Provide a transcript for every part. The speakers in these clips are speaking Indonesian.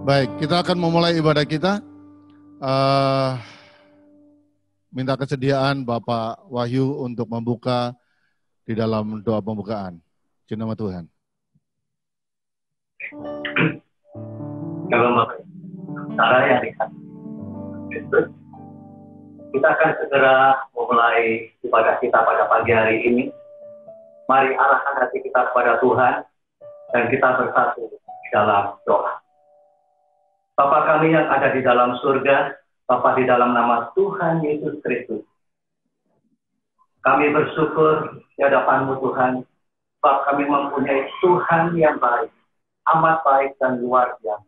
Baik, kita akan memulai ibadah kita. Minta kesediaan Bapak Wahyu untuk membuka di dalam doa pembukaan. Di nama Tuhan. Kalau Bapak saudara yang dikasih Kristus, kita akan segera memulai ibadah kita pada pagi hari ini. Mari arahkan hati kita kepada Tuhan dan kita bersatu di dalam doa. Bapa kami yang ada di dalam surga, Bapa di dalam nama Tuhan Yesus Kristus, kami bersyukur di hadapan-Mu Tuhan, sebab kami mempunyai Tuhan yang baik, amat baik dan luar biasa.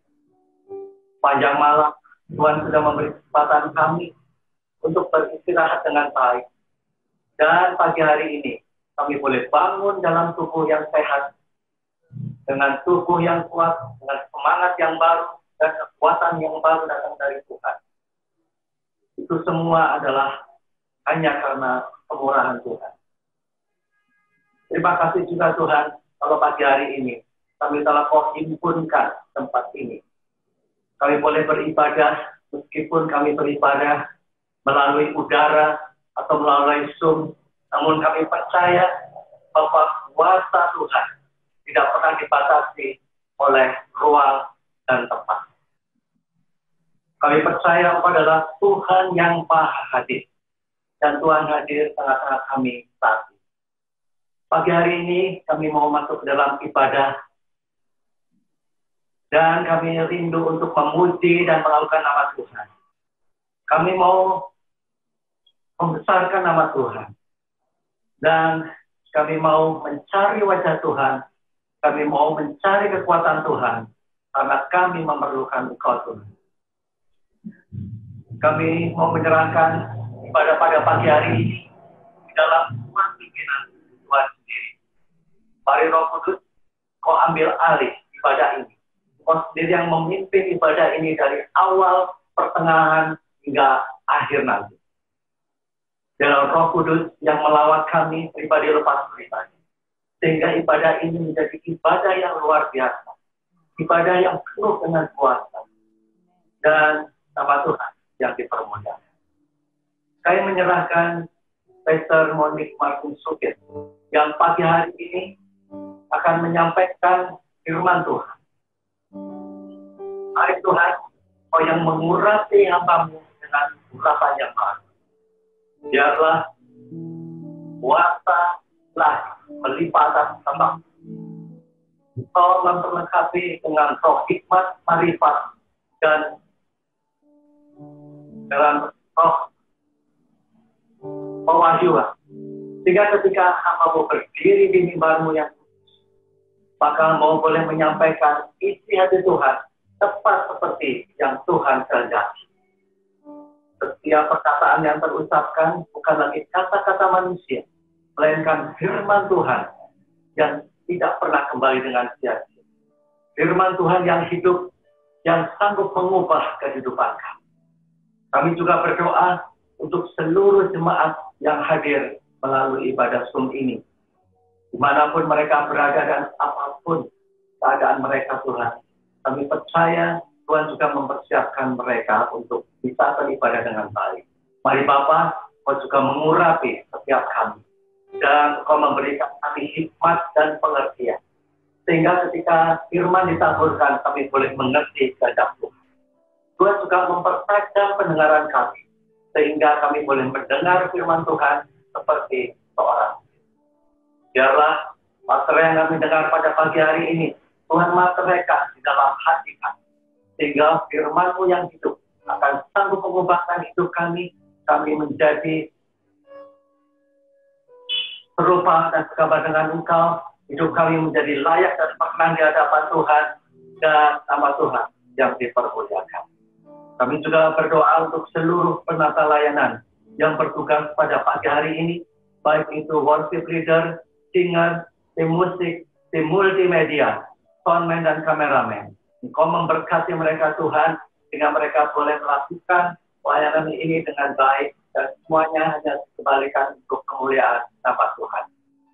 Panjang malam, Tuhan sudah memberi kesempatan kami untuk beristirahat dengan baik. Dan pagi hari ini, kami boleh bangun dalam tubuh yang sehat, dengan tubuh yang kuat, dengan semangat yang baru, dan kekuatan yang baru datang dari Tuhan. Itu semua adalah hanya karena kemurahan Tuhan. Terima kasih juga Tuhan, kalau pagi hari ini, kami telah Kau himpunkan tempat ini. Kami boleh beribadah, meskipun kami beribadah melalui udara atau melalui Zoom, namun kami percaya bahwa kuasa Tuhan tidak pernah dibatasi oleh ruang dan tempat. Kami percaya adalah Tuhan yang Maha Hadir, dan Tuhan hadir tengah-tengah kami saat ini. Pagi hari ini kami mau masuk ke dalam ibadah, dan kami rindu untuk memuji dan melakukan nama Tuhan. Kami mau membesarkan nama Tuhan. Dan kami mau mencari wajah Tuhan. Kami mau mencari kekuatan Tuhan. Karena kami memerlukan Engkau Tuhan. Kami mau menyerahkan ibadah pada pagi hari ini di dalam Tuhan pimpinan Tuhan sendiri. Mari Roh Kudus, Kau ambil alih ibadah ini. Kau sendiri yang memimpin ibadah ini dari awal, pertengahan, hingga akhir nanti. Dalam Roh Kudus yang melawat kami pribadi lepas pribadi. Sehingga ibadah ini menjadi ibadah yang luar biasa. Ibadah yang penuh dengan kuasa. Dan nama Tuhan yang dipermuliakan. Saya menyerahkan Pastor Monique Martin Sukit yang pagi hari ini akan menyampaikan firman Tuhan. Hari Tuhan, Kau yang mengurapi hamba-Mu dengan urapan yang baru. Biarlah kuasa lah melipat atas hamba. Kau memperlengkapi dengan roh hikmat, marifat, dan dalam roh pewahyuan. Sehingga ketika hamba-Mu berdiri di mimbar-Mu yang kudus, maka mau boleh menyampaikan isi hati Tuhan tepat seperti yang Tuhan kehendaki. Setiap perkataan yang terucapkan bukan lagi kata-kata manusia, melainkan firman Tuhan yang tidak pernah kembali dengan sia-sia. Firman Tuhan yang hidup, yang sanggup mengubah kehidupan kami. Kami juga berdoa untuk seluruh jemaat yang hadir melalui ibadah Zoom ini. Dimanapun mereka berada dan apapun keadaan mereka Tuhan. Kami percaya Tuhan juga mempersiapkan mereka untuk bisa beribadah dengan baik. Mari Bapa, Kau juga mengurapi setiap kami. Dan Kau memberikan kami hikmat dan pengertian. Sehingga ketika firman ditaburkan, kami boleh mengerti kehendak Tuhan. Tuhan juga mempertajam pendengaran kami. Sehingga kami boleh mendengar firman Tuhan seperti seorang. Biarlah materi yang kami dengar pada pagi hari ini, Tuhan materikan di dalam hati kami. Sehingga firman-Mu yang hidup akan sanggup mengubahkan hidup kami. Kami menjadi serupa dan sekabar dengan Engkau. Hidup kami menjadi layak dan berkenan di hadapan Tuhan. Dan nama Tuhan yang dipermuliakan. Kami juga berdoa untuk seluruh penata layanan yang bertugas pada pagi hari ini. Baik itu worship leader, singer, tim musik, tim multimedia, soundman dan kameramen. Engkau memberkati mereka Tuhan, sehingga mereka boleh melakukan pelayanan ini dengan baik, dan semuanya hanya dikembalikan untuk kemuliaan nama Tuhan.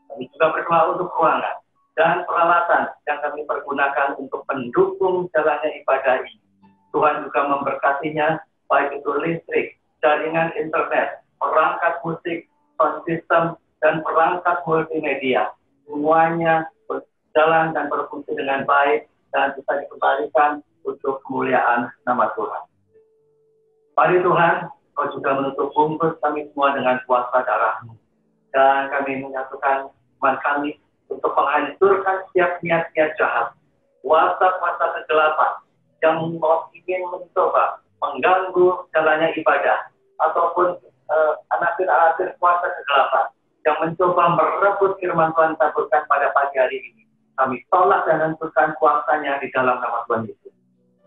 Kami juga berdoa untuk ruangan dan peralatan yang kami pergunakan untuk mendukung jalannya ibadah ini. Tuhan juga memberkatinya, baik itu listrik, jaringan internet, perangkat musik, sound system, dan perangkat multimedia. Semuanya berjalan dan berfungsi dengan baik dan bisa dikembalikan untuk kemuliaan nama Tuhan. Mari Tuhan, Kau juga menutup bungkus kami semua dengan kuasa darah-Mu. Dan kami menyatukan iman kami untuk menghancurkan setiap niat-niat jahat, kuasa-kuasa kegelapan yang ingin mencoba mengganggu jalannya ibadah, ataupun anakir-anakir kuasa kegelapan yang mencoba merebut firman Tuhan taburkan pada pagi hari ini. Kami tolak dan hancurkan kuasanya di dalam nama Tuhan Yesus.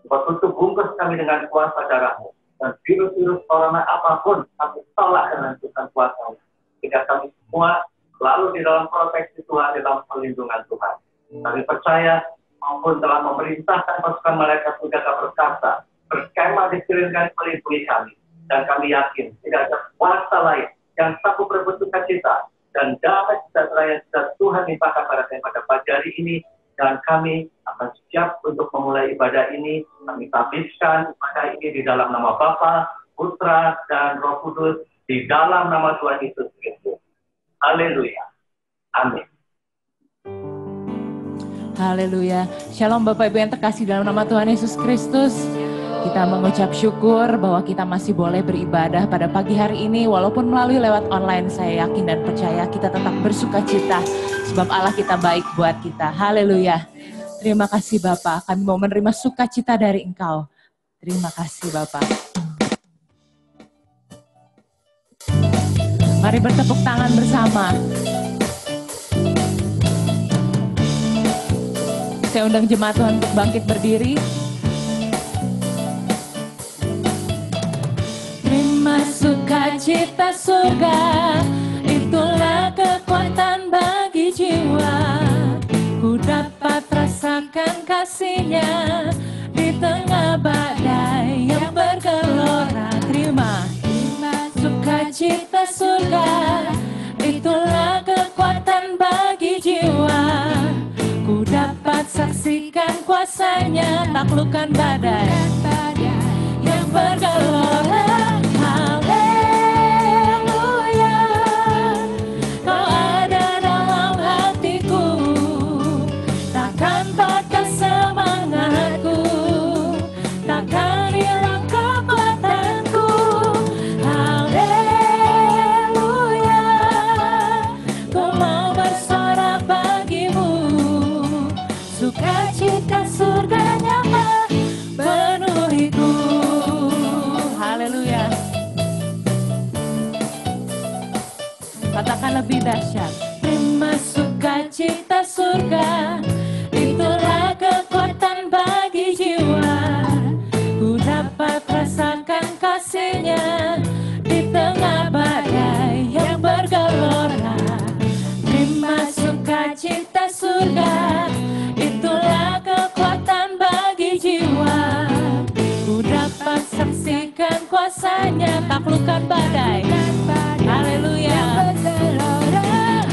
Kau tutup bungkus kami dengan kuasa darah-Mu. Dan virus-virus corona apapun, kami tolak dan hancurkan kuasanya. Sehingga kami semua selalu di dalam proteksi Tuhan, di dalam perlindungan Tuhan. Kami percaya maupun telah memerintahkan pasukan malaikat penjaga perkasa berkemah di sekeliling melindungi kami. Dan kami yakin tidak ada kuasa lain yang sanggup merebut sukacita dan damai sejahtera yang sudah Tuhan limpahkan pada kami pada pagi hari ini. Dan kami akan siap untuk memulai ibadah ini. Kami tabiskan ibadah ini di dalam nama Bapa, Putra, dan Roh Kudus, di dalam nama Tuhan Yesus Kristus. Haleluya. Amin. Haleluya. Shalom Bapak Ibu yang terkasih dalam nama Tuhan Yesus Kristus. Kita mengucap syukur bahwa kita masih boleh beribadah pada pagi hari ini. Walaupun melalui lewat online, saya yakin dan percaya kita tetap bersuka cita. Sebab Allah kita baik buat kita. Haleluya. Terima kasih Bapak. Kami mau menerima sukacita dari Engkau. Terima kasih Bapak. Mari bertepuk tangan bersama. Saya undang jemaat Tuhan untuk bangkit berdiri. Terima sukacita surga, itulah kekuatan bagi jiwa. Ku dapat rasakan kasih-Nya di tengah badai yang bergelora. Terima sukacita surga, itulah kekuatan bagi jiwa. Ku dapat saksikan kuasa-Nya, taklukkan badai yang bergelora. Haleluya, Kau ada dalam hatiku, takkan patah semangatku, takkan hilang kekuatanku. Haleluya, Ku mau bersorak bagimu, sukacita surganya penuhiku. Haleluya. Katakan lebih dahsyat. Terima sukacita surga, itulah kekuatan bagi jiwa. Ku dapat rasakan kasih-Nya di tengah badai yang bergelora. Terima sukacita surga, itulah kekuatan bagi jiwa. Ku dapat saksikan kuasa-Nya, taklukkan badai. Haleluya.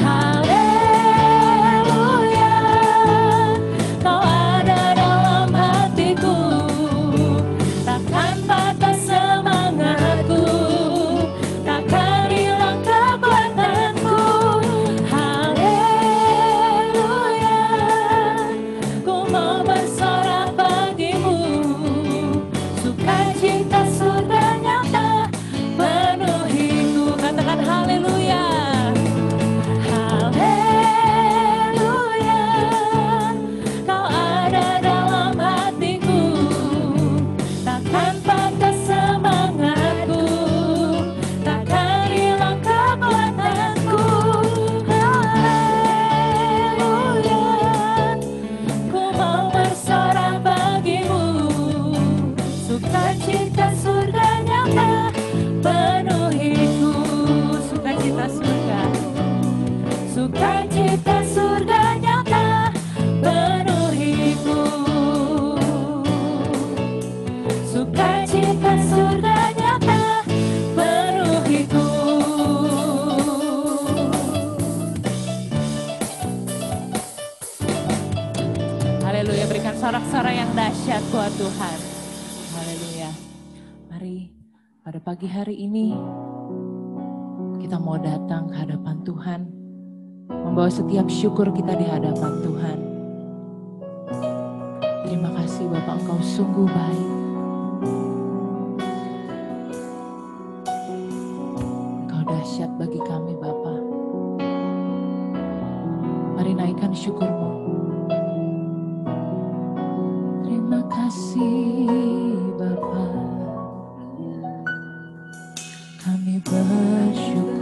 Haleluya, Kau ada dalam hatiku, takkan patah semangatku, takkan hilang kekuatanku. Haleluya, Ku mau bersorak bagimu, sukacita surga nyata penuhiku. Katakan haleluya. Haleluya, Kau ada dalam hatiku, takkan patah semangatku, takkan hilang kekuatanku. Haleluya, Ku mau bersorak bagimu, sukacita surga nyata penuhiku. Sukacita surga, sukacita surga nyata penuhiku. Sukacita surga nyata penuhiku. Haleluya, berikan sorak-sorai yang dahsyat buat Tuhan. Haleluya. Mari pada pagi hari ini kita mau datang ke hadapan Tuhan, membawa setiap syukur kita di hadapan Tuhan. Terima kasih Bapak, Engkau sungguh baik. Engkau dahsyat bagi kami Bapa. Mari naikkan syukur-Mu. Terima kasih Bapa, kami bersyukur.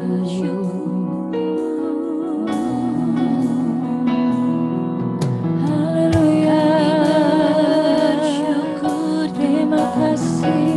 Haleluya, bersyukur. Terima kasih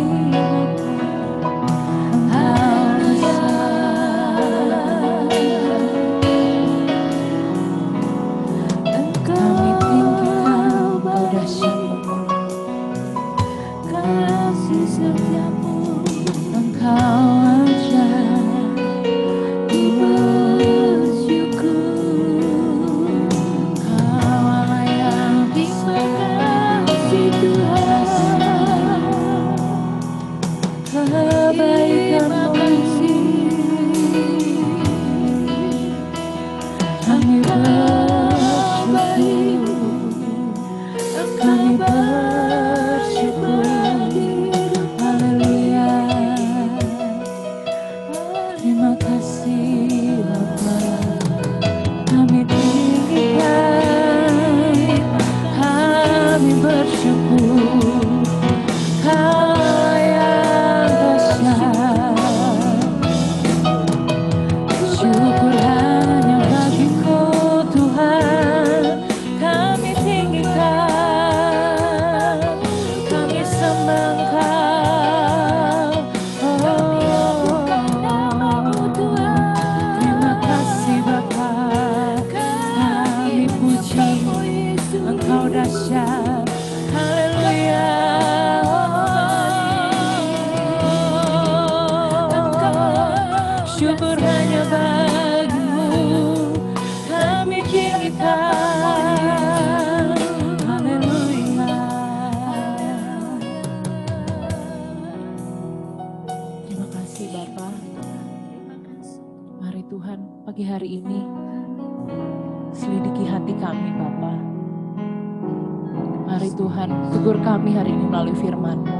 kami hari ini melalui firman-Mu.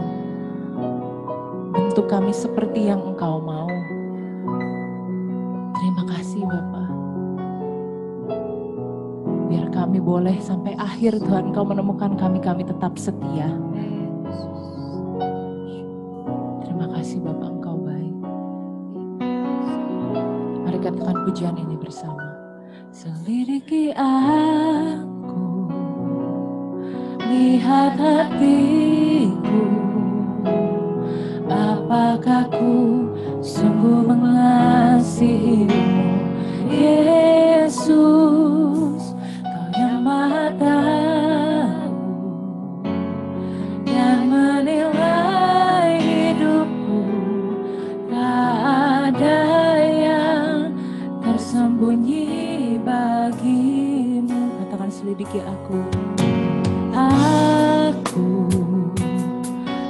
Bentuk kami seperti yang Engkau mau. Terima kasih Bapa. Biar kami boleh sampai akhir Tuhan, Engkau menemukan kami tetap setia. Terima kasih Bapa, Engkau baik. Mari katakan pujian ini bersama. Selidiki aku, lihat hatiku, apakah ku sungguh mengasihi-Mu, Yesus. Kau yang Maha Tahu, yang menilai hidupku, tak ada yang tersembunyi bagi-Mu. Katakan, selidiki aku. Aku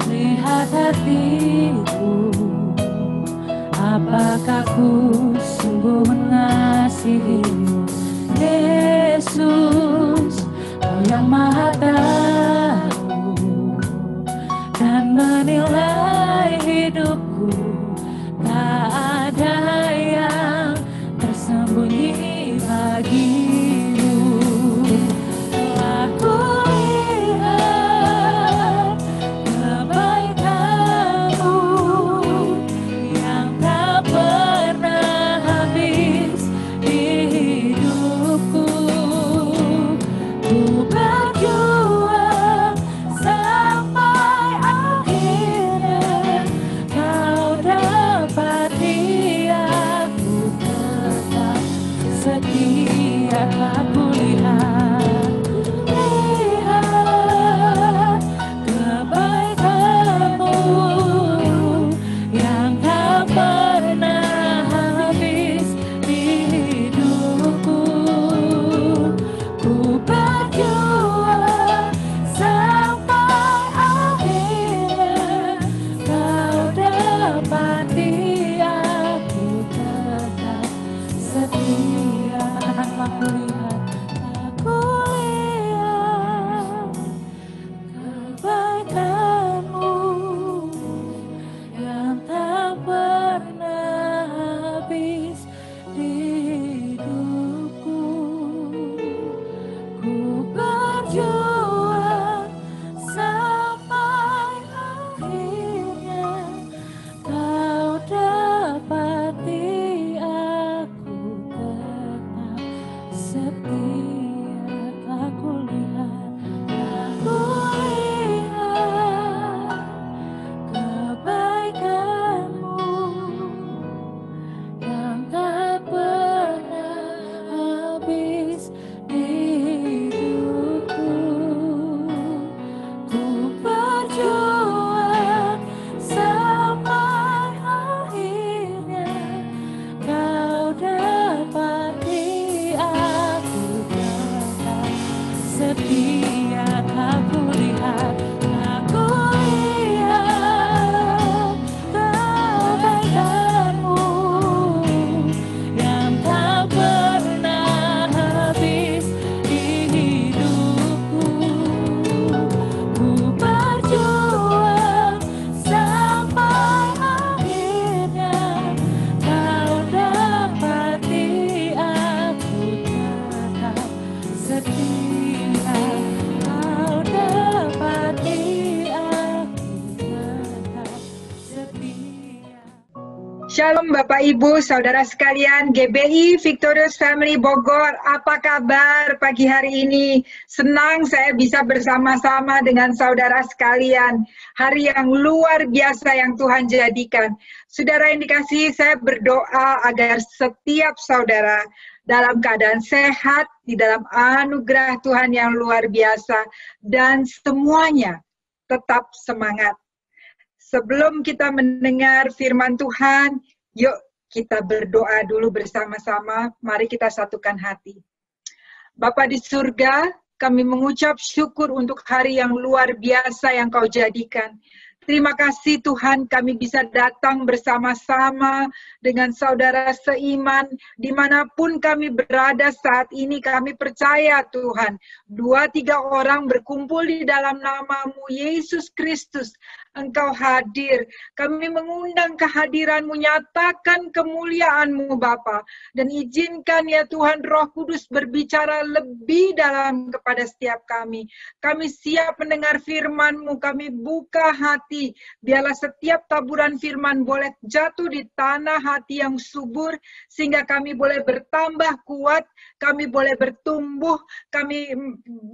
lihat hatiku, apakah ku sungguh mengasihi-Mu, Yesus. Kau yang Maha Tahu dan menilai hidupku, tak ada yang tersembunyi bagi-Mu. Berjuang setia, kau dapati aku tetap setia. Shalom Bapak Ibu, Saudara sekalian, GBI Victorious Family Bogor, apa kabar pagi hari ini? Senang saya bisa bersama-sama dengan saudara sekalian. Hari yang luar biasa yang Tuhan jadikan. Saudara yang dikasihi, saya berdoa agar setiap saudara dalam keadaan sehat, di dalam anugerah Tuhan yang luar biasa, dan semuanya tetap semangat. Sebelum kita mendengar firman Tuhan, yuk kita berdoa dulu bersama-sama. Mari kita satukan hati. Bapa di surga, kami mengucap syukur untuk hari yang luar biasa yang Kau jadikan. Terima kasih Tuhan, kami bisa datang bersama-sama dengan saudara seiman, dimanapun kami berada saat ini. Kami percaya Tuhan, 2-3 orang berkumpul di dalam nama-Mu, Yesus Kristus, Engkau hadir. Kami mengundang kehadiran-Mu, nyatakan kemuliaan-Mu Bapa, dan izinkan ya Tuhan Roh Kudus berbicara lebih dalam kepada setiap kami. Kami siap mendengar firman-Mu, kami buka hati. Biarlah setiap taburan firman boleh jatuh di tanah hati yang subur, sehingga kami boleh bertambah kuat, kami boleh bertumbuh, kami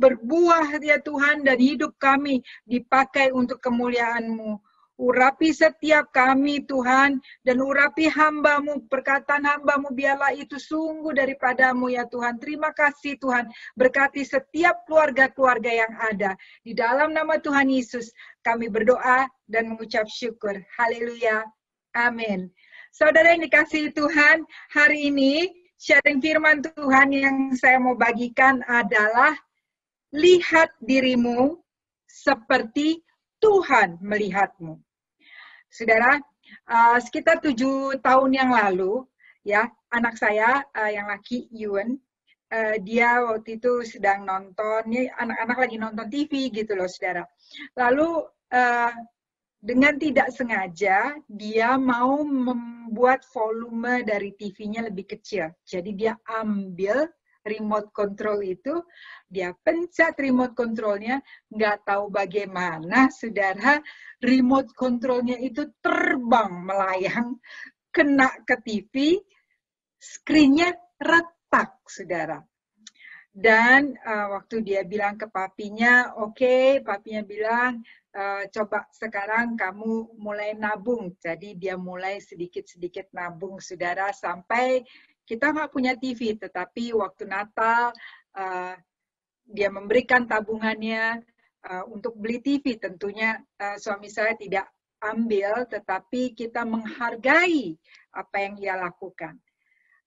berbuah ya Tuhan, dan hidup kami dipakai untuk kemuliaan-Mu. Urapi setiap kami Tuhan, dan urapi hamba-Mu, perkataan hamba-Mu, biarlah itu sungguh daripada-Mu ya Tuhan. Terima kasih Tuhan, berkati setiap keluarga-keluarga yang ada. Di dalam nama Tuhan Yesus, kami berdoa dan mengucap syukur. Haleluya. Amin. Saudara yang dikasihi Tuhan, hari ini sharing firman Tuhan yang saya mau bagikan adalah lihat dirimu seperti Tuhan melihatmu. Saudara, sekitar 7 tahun yang lalu, ya, anak saya yang laki, Yuan, dia waktu itu sedang nonton, anak-anak lagi nonton TV gitu loh, saudara. Lalu dengan tidak sengaja dia mau membuat volume dari TV-nya lebih kecil. Jadi dia ambil remote control itu, dia pencet remote controlnya, nggak tahu bagaimana, saudara, remote controlnya itu terbang melayang, kena ke TV, screen-nya retak, saudara. Dan waktu dia bilang ke papinya, oke, papinya bilang, coba sekarang kamu mulai nabung. Jadi dia mulai sedikit-sedikit nabung, saudara, sampai kita nggak punya TV, tetapi waktu Natal dia memberikan tabungannya untuk beli TV. Tentunya suami saya tidak ambil, tetapi kita menghargai apa yang dia lakukan.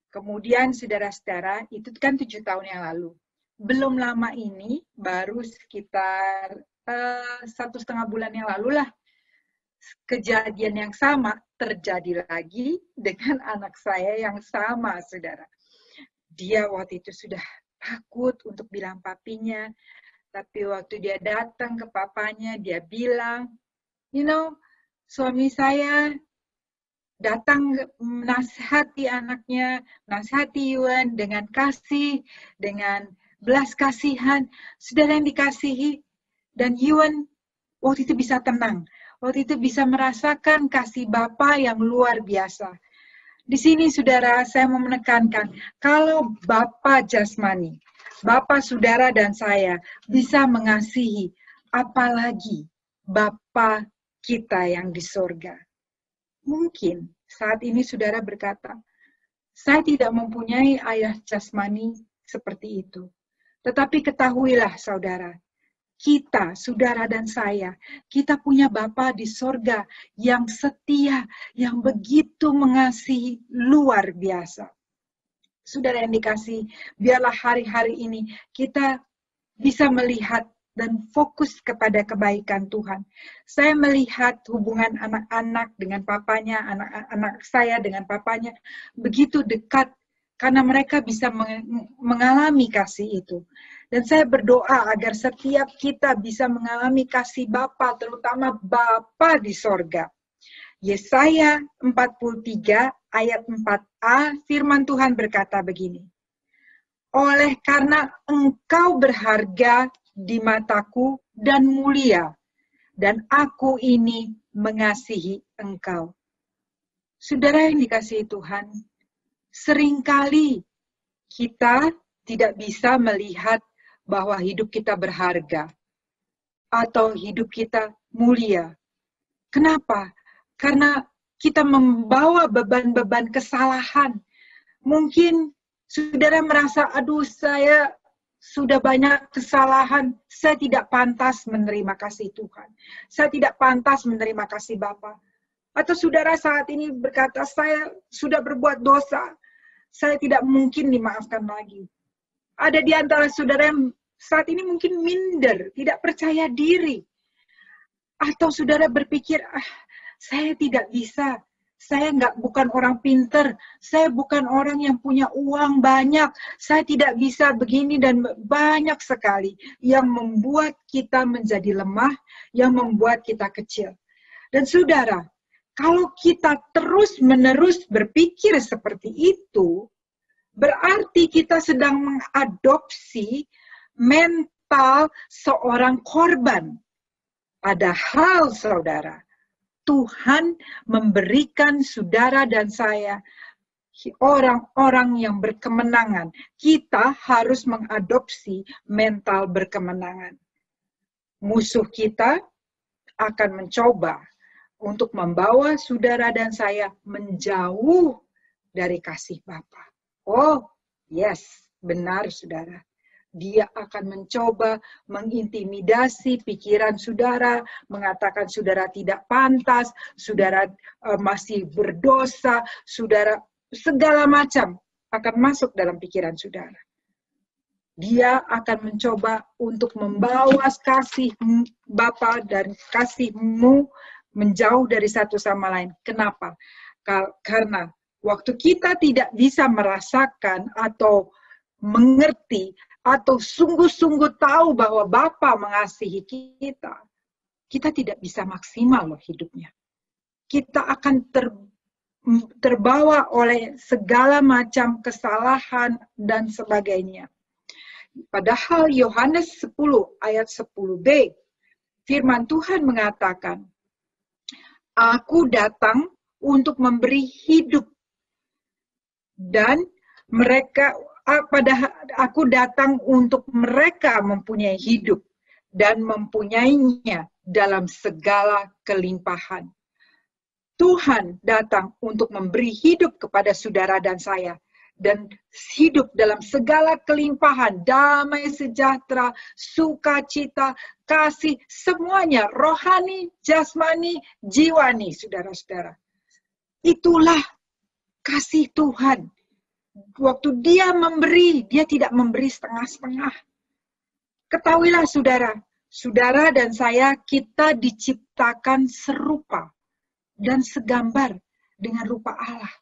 Kemudian saudara-saudara, itu kan 7 tahun yang lalu. Belum lama ini, baru sekitar 1,5 bulan yang lalu lah, kejadian yang sama terjadi lagi dengan anak saya yang sama, saudara. Dia waktu itu sudah takut untuk bilang papinya, tapi waktu dia datang ke papanya, dia bilang, suami saya datang menasihati anaknya, menasihati Yuan dengan kasih, dengan belas kasihan. Saudara yang dikasihi, dan Yuan waktu itu bisa tenang. Waktu itu bisa merasakan kasih Bapa yang luar biasa. Di sini, saudara, saya mau menekankan, kalau Bapa jasmani, Bapa saudara dan saya bisa mengasihi, apalagi Bapa kita yang di sorga. Mungkin saat ini saudara berkata, saya tidak mempunyai ayah jasmani seperti itu. Tetapi ketahuilah saudara, kita, saudara dan saya, kita punya Bapa di sorga yang setia, yang begitu mengasihi, luar biasa. Saudara yang dikasihi, biarlah hari-hari ini kita bisa melihat dan fokus kepada kebaikan Tuhan. Saya melihat hubungan anak-anak dengan papanya, anak-anak saya dengan papanya, begitu dekat, karena mereka bisa mengalami kasih itu. Dan saya berdoa agar setiap kita bisa mengalami kasih Bapa, terutama Bapa di sorga. Yesaya 43 ayat 4a, firman Tuhan berkata begini. oleh karena engkau berharga di mataku dan mulia, dan aku ini mengasihi engkau. Saudara yang dikasihi Tuhan, seringkali kita tidak bisa melihat bahwa hidup kita berharga atau hidup kita mulia. Kenapa? Karena kita membawa beban-beban kesalahan. Mungkin saudara merasa, aduh saya sudah banyak kesalahan, saya tidak pantas menerima kasih Tuhan. Saya tidak pantas menerima kasih Bapa. Atau saudara saat ini berkata, saya sudah berbuat dosa, saya tidak mungkin dimaafkan lagi. Ada di antara saudara yang saat ini mungkin minder, tidak percaya diri. Atau saudara berpikir, saya tidak bisa. Saya bukan orang pinter, saya bukan orang yang punya uang banyak, saya tidak bisa begini dan banyak sekali yang membuat kita menjadi lemah, yang membuat kita kecil. Dan saudara, kalau kita terus-menerus berpikir seperti itu, berarti kita sedang mengadopsi mental seorang korban. Padahal saudara, Tuhan memberikan saudara dan saya orang-orang yang berkemenangan. Kita harus mengadopsi mental berkemenangan. Musuh kita akan mencoba untuk membawa saudara dan saya menjauh dari kasih Bapa. Oh, yes, benar saudara. Dia akan mencoba mengintimidasi pikiran saudara, mengatakan saudara tidak pantas, saudara masih berdosa, saudara segala macam akan masuk dalam pikiran saudara. Dia akan mencoba untuk membawa kasih Bapa dan kasihmu menjauh dari satu sama lain. Kenapa? Karena waktu kita tidak bisa merasakan atau mengerti atau sungguh-sungguh tahu bahwa Bapa mengasihi kita, kita tidak bisa maksimal loh hidupnya. Kita akan terbawa oleh segala macam kesalahan dan sebagainya. Padahal Yohanes 10 ayat 10b, firman Tuhan mengatakan, Aku datang untuk memberi hidup dan aku datang untuk mereka mempunyai hidup dan mempunyainya dalam segala kelimpahan. Tuhan datang untuk memberi hidup kepada saudara dan saya dan hidup dalam segala kelimpahan, damai sejahtera, sukacita, kasih, semuanya rohani, jasmani, jiwani, saudara-saudara. Itulah kasih Tuhan. Waktu dia memberi, dia tidak memberi setengah-setengah. Ketahuilah saudara, saudara dan saya, kita diciptakan serupa dan segambar dengan rupa Allah.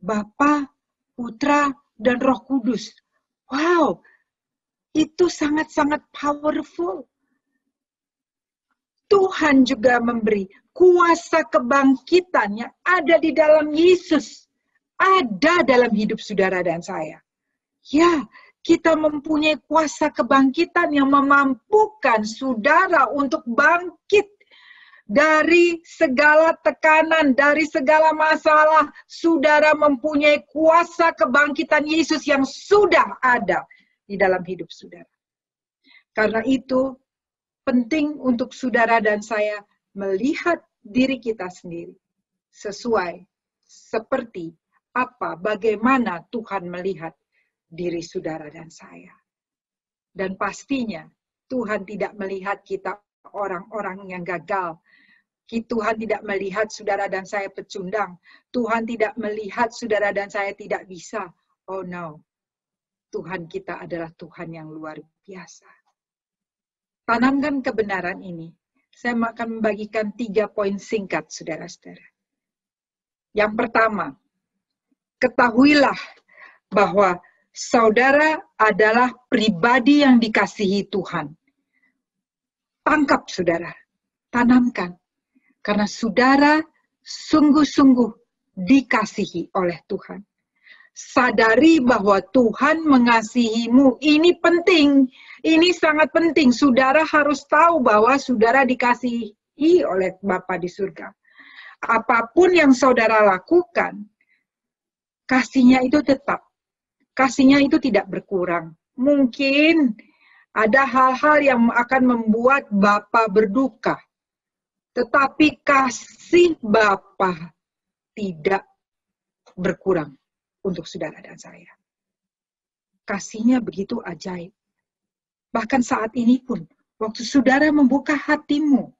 Bapa, Putra, dan Roh Kudus. Wow, itu sangat-sangat powerful. Tuhan juga memberi kuasa kebangkitan yang ada di dalam Yesus. Ada dalam hidup saudara dan saya. Ya, kita mempunyai kuasa kebangkitan yang memampukan saudara untuk bangkit dari segala tekanan, dari segala masalah. Saudara mempunyai kuasa kebangkitan Yesus yang sudah ada di dalam hidup saudara. Karena itu, penting untuk saudara dan saya melihat diri kita sendiri sesuai seperti bagaimana Tuhan melihat diri saudara dan saya. Dan pastinya Tuhan tidak melihat kita orang-orang yang gagal. Tuhan tidak melihat saudara dan saya pecundang. Tuhan tidak melihat saudara dan saya tidak bisa. Oh no. Tuhan kita adalah Tuhan yang luar biasa. Tanamkan kebenaran ini. Saya akan membagikan 3 poin singkat, saudara-saudara. Yang pertama, ketahuilah bahwa saudara adalah pribadi yang dikasihi Tuhan. Tangkap saudara, tanamkan. Karena saudara sungguh-sungguh dikasihi oleh Tuhan. Sadari bahwa Tuhan mengasihimu. Ini penting. Ini sangat penting. Saudara harus tahu bahwa saudara dikasihi oleh Bapa di surga. Apapun yang saudara lakukan, kasihnya itu tetap. Kasihnya itu tidak berkurang. Mungkin ada hal-hal yang akan membuat Bapa berduka. Tetapi kasih Bapa tidak berkurang untuk saudara dan saya. Kasihnya begitu ajaib. Bahkan saat ini pun, waktu saudara membuka hatimu,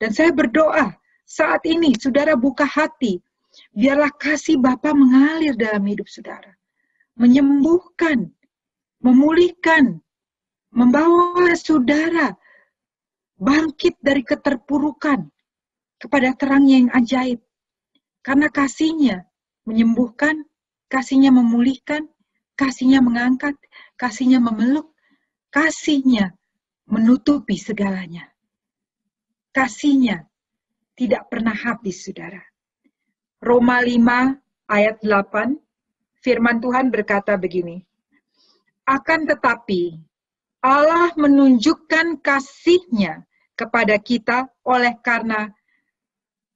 dan saya berdoa, saat ini saudara buka hati, biarlah kasih Bapa mengalir dalam hidup saudara. Menyembuhkan, memulihkan, membawa saudara bangkit dari keterpurukan kepada terang yang ajaib. Karena kasihnya menyembuhkan, kasihnya memulihkan, kasihnya mengangkat, kasihnya memeluk, kasihnya menutupi segalanya. Kasihnya tidak pernah habis, saudara. Roma 5 ayat 8, firman Tuhan berkata begini, akan tetapi Allah menunjukkan kasihnya kepada kita oleh karena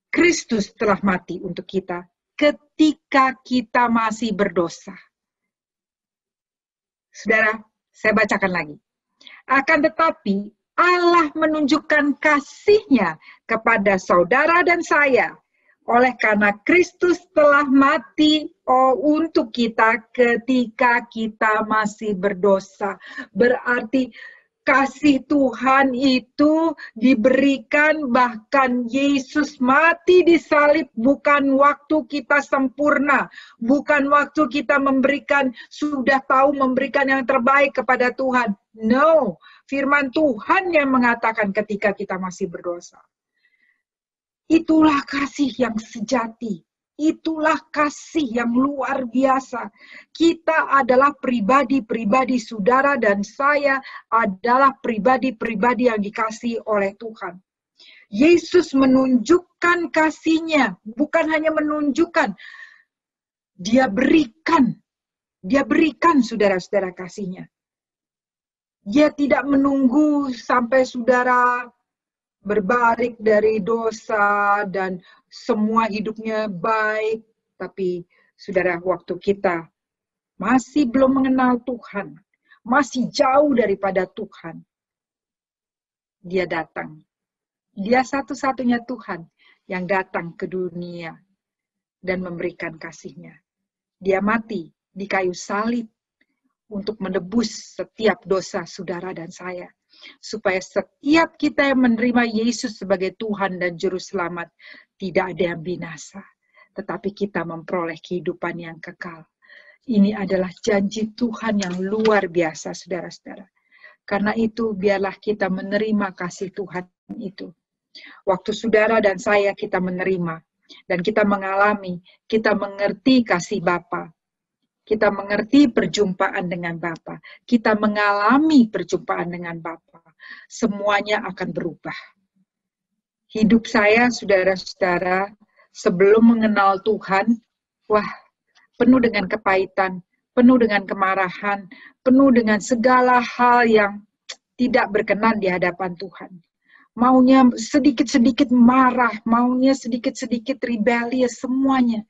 Kristus telah mati untuk kita ketika kita masih berdosa. Saudara, saya bacakan lagi. Akan tetapi Allah menunjukkan kasihnya kepada saudara dan saya oleh karena Kristus telah mati untuk kita ketika kita masih berdosa. Berarti kasih Tuhan itu diberikan, bahkan Yesus mati di salib bukan waktu kita sempurna, bukan waktu kita sudah tahu memberikan yang terbaik kepada Tuhan. No, firman Tuhan yang mengatakan ketika kita masih berdosa. Itulah kasih yang sejati. Itulah kasih yang luar biasa. Kita adalah pribadi-pribadi, saudara dan saya adalah pribadi-pribadi yang dikasihi oleh Tuhan. Yesus menunjukkan kasihnya, bukan hanya menunjukkan, Dia berikan saudara-saudara kasihnya. Dia tidak menunggu sampai saudara berbalik dari dosa dan semua hidupnya baik. Tapi saudara, waktu kita masih belum mengenal Tuhan, masih jauh daripada Tuhan, Dia datang. Dia satu-satunya Tuhan yang datang ke dunia dan memberikan kasihnya. Dia mati di kayu salib untuk menebus setiap dosa saudara dan saya. Supaya setiap kita yang menerima Yesus sebagai Tuhan dan Juru Selamat, tidak ada yang binasa, tetapi kita memperoleh kehidupan yang kekal. Ini adalah janji Tuhan yang luar biasa, saudara-saudara. Karena itu, biarlah kita menerima kasih Tuhan itu. Waktu saudara dan saya kita menerima, dan kita mengalami, kita mengerti kasih Bapa. Kita mengerti perjumpaan dengan Bapa. Kita mengalami perjumpaan dengan Bapa. Semuanya akan berubah. Hidup saya, saudara-saudara, sebelum mengenal Tuhan, penuh dengan kepahitan, penuh dengan kemarahan, penuh dengan segala hal yang tidak berkenan di hadapan Tuhan. Maunya sedikit-sedikit marah, maunya sedikit-sedikit rebellious, semuanya.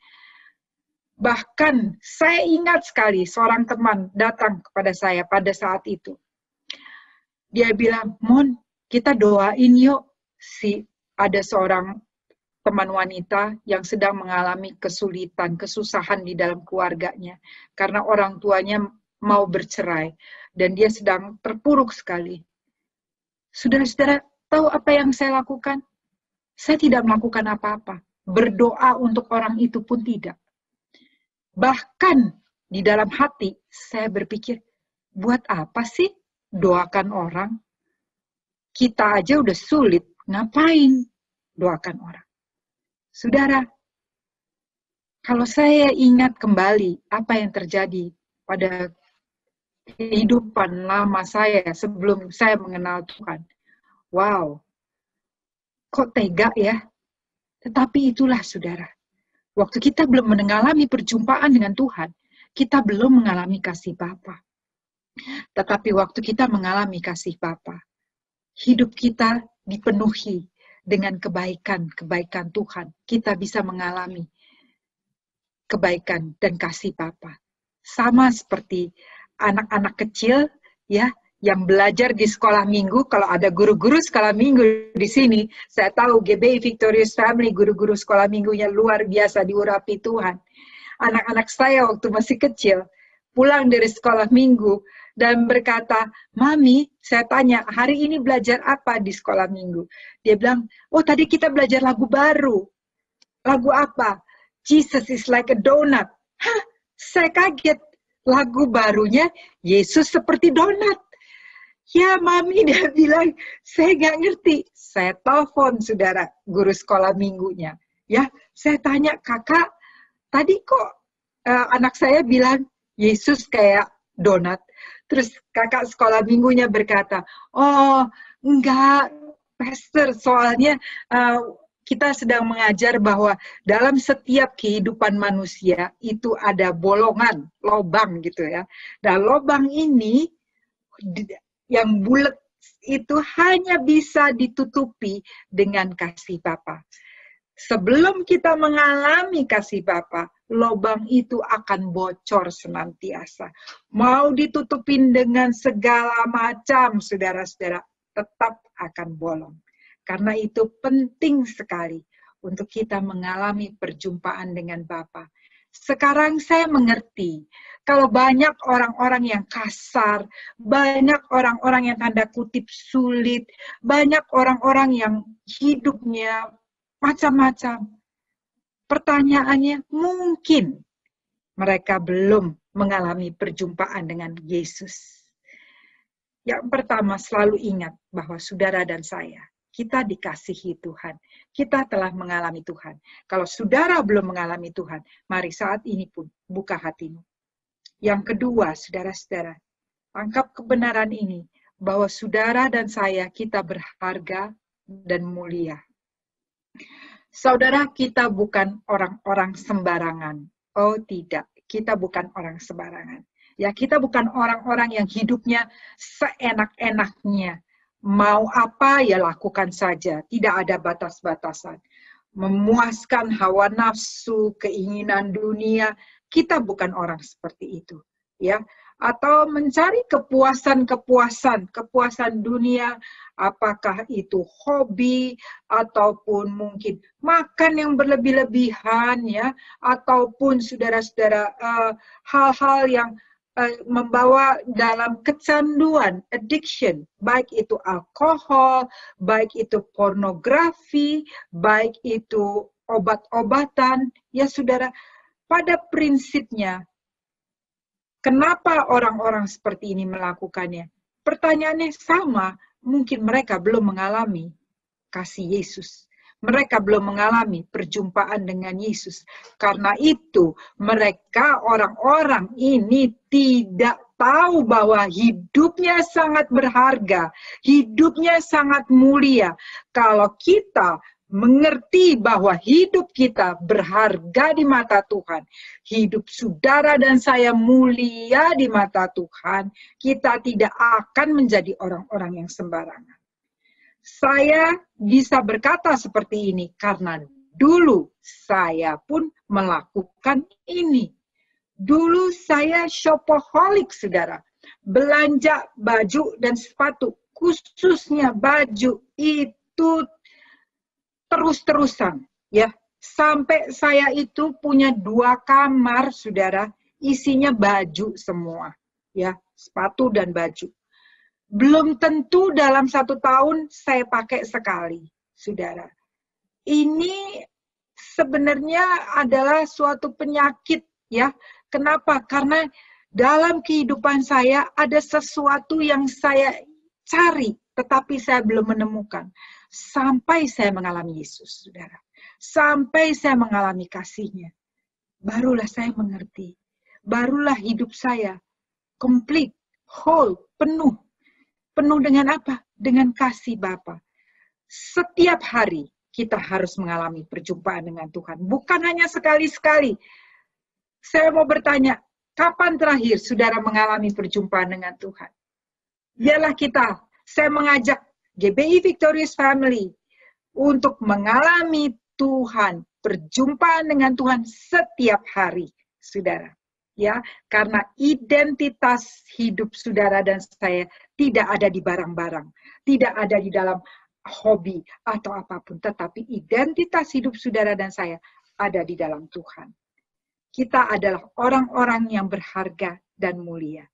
Bahkan saya ingat sekali seorang teman datang kepada saya pada saat itu. Dia bilang, Mon, kita doain yuk. Ada seorang teman wanita yang sedang mengalami kesulitan, kesusahan di dalam keluarganya. Karena orang tuanya mau bercerai. Dan dia sedang terpuruk sekali. Saudara-saudara, tahu apa yang saya lakukan? Saya tidak melakukan apa-apa. Berdoa untuk orang itu pun tidak. Bahkan di dalam hati saya berpikir, buat apa sih doakan orang? Kita aja udah sulit, ngapain doakan orang? Saudara, kalau saya ingat kembali apa yang terjadi pada kehidupan lama saya sebelum saya mengenal Tuhan. Wow, kok tega ya? Tetapi itulah saudara. Waktu kita belum mengalami perjumpaan dengan Tuhan, kita belum mengalami kasih Bapa. Tetapi waktu kita mengalami kasih Bapa, hidup kita dipenuhi dengan kebaikan Tuhan. Kita bisa mengalami kebaikan dan kasih Bapa. Sama seperti anak-anak kecil ya, yang belajar di sekolah minggu. Kalau ada guru-guru sekolah minggu di sini, saya tahu GBI Victorious Family, guru-guru sekolah minggunya luar biasa diurapi Tuhan. Anak-anak saya waktu masih kecil, pulang dari sekolah minggu, dan berkata, Mami, saya tanya, hari ini belajar apa di sekolah minggu? Dia bilang, oh tadi kita belajar lagu baru. Lagu apa? Jesus is like a donut. Hah, saya kaget. Lagu barunya, Yesus seperti donat. Ya, Mami, dia bilang, saya nggak ngerti. Saya telepon, saudara, guru sekolah minggunya. Ya, saya tanya, kakak, tadi kok anak saya bilang, Yesus kayak donat. Terus kakak sekolah minggunya berkata, oh, enggak, Pastor, soalnya kita sedang mengajar bahwa dalam setiap kehidupan manusia itu ada bolongan, lobang gitu ya. Dan lobang ini yang bulat itu hanya bisa ditutupi dengan kasih Bapa. Sebelum kita mengalami kasih Bapa, lobang itu akan bocor senantiasa. Mau ditutupin dengan segala macam, saudara-saudara, tetap akan bolong. Karena itu penting sekali untuk kita mengalami perjumpaan dengan Bapa. Sekarang saya mengerti, kalau banyak orang-orang yang kasar, banyak orang-orang yang tanda kutip sulit, banyak orang-orang yang hidupnya macam-macam. Pertanyaannya, mungkin mereka belum mengalami perjumpaan dengan Yesus. Yang pertama, selalu ingat bahwa saudara dan saya, kita dikasihi Tuhan. Kita telah mengalami Tuhan. Kalau saudara belum mengalami Tuhan, mari saat ini pun buka hatimu. Yang kedua, saudara-saudara, tangkap kebenaran ini, bahwa saudara dan saya, kita berharga dan mulia. Saudara, kita bukan orang-orang sembarangan. Oh tidak, kita bukan orang sembarangan. Ya, kita bukan orang-orang yang hidupnya seenak-enaknya. Mau apa ya lakukan saja, tidak ada batas-batasan. Memuaskan hawa nafsu, keinginan dunia, kita bukan orang seperti itu, ya. Atau mencari kepuasan dunia, apakah itu hobi ataupun mungkin makan yang berlebih-lebihan, ya, ataupun saudara-saudara hal-hal yang membawa dalam kecanduan, addiction, baik itu alkohol, baik itu pornografi, baik itu obat-obatan, ya saudara, pada prinsipnya, kenapa orang-orang seperti ini melakukannya? Pertanyaannya sama, mungkin mereka belum mengalami kasih Yesus. Mereka belum mengalami perjumpaan dengan Yesus. Karena itu, mereka orang-orang ini tidak tahu bahwa hidupnya sangat berharga, hidupnya sangat mulia. Kalau kita mengerti bahwa hidup kita berharga di mata Tuhan, hidup saudara dan saya mulia di mata Tuhan, kita tidak akan menjadi orang-orang yang sembarangan. Saya bisa berkata seperti ini karena dulu saya pun melakukan ini. Dulu saya shopaholic, saudara. Belanja baju dan sepatu, khususnya baju itu terus-terusan, ya. Sampai saya itu punya 2 kamar, saudara, isinya baju semua, ya, sepatu dan baju. Belum tentu dalam 1 tahun saya pakai sekali, saudara. Ini sebenarnya adalah suatu penyakit, ya. Kenapa? Karena dalam kehidupan saya ada sesuatu yang saya cari, tetapi saya belum menemukan. Sampai saya mengalami Yesus, saudara. Sampai saya mengalami kasih-Nya. Barulah saya mengerti. Barulah hidup saya komplit, whole, penuh. Penuh dengan apa? Dengan kasih Bapa. Setiap hari kita harus mengalami perjumpaan dengan Tuhan. Bukan hanya sekali-sekali. Saya mau bertanya, Kapan terakhir saudara mengalami perjumpaan dengan Tuhan? Biarlah saya mengajak GBI Victorious Family untuk mengalami Tuhan, perjumpaan dengan Tuhan setiap hari, saudara. Ya, karena identitas hidup saudara dan saya tidak ada di barang-barang, tidak ada di dalam hobi atau apapun, tetapi identitas hidup saudara dan saya ada di dalam Tuhan. Kita adalah orang-orang yang berharga dan mulia.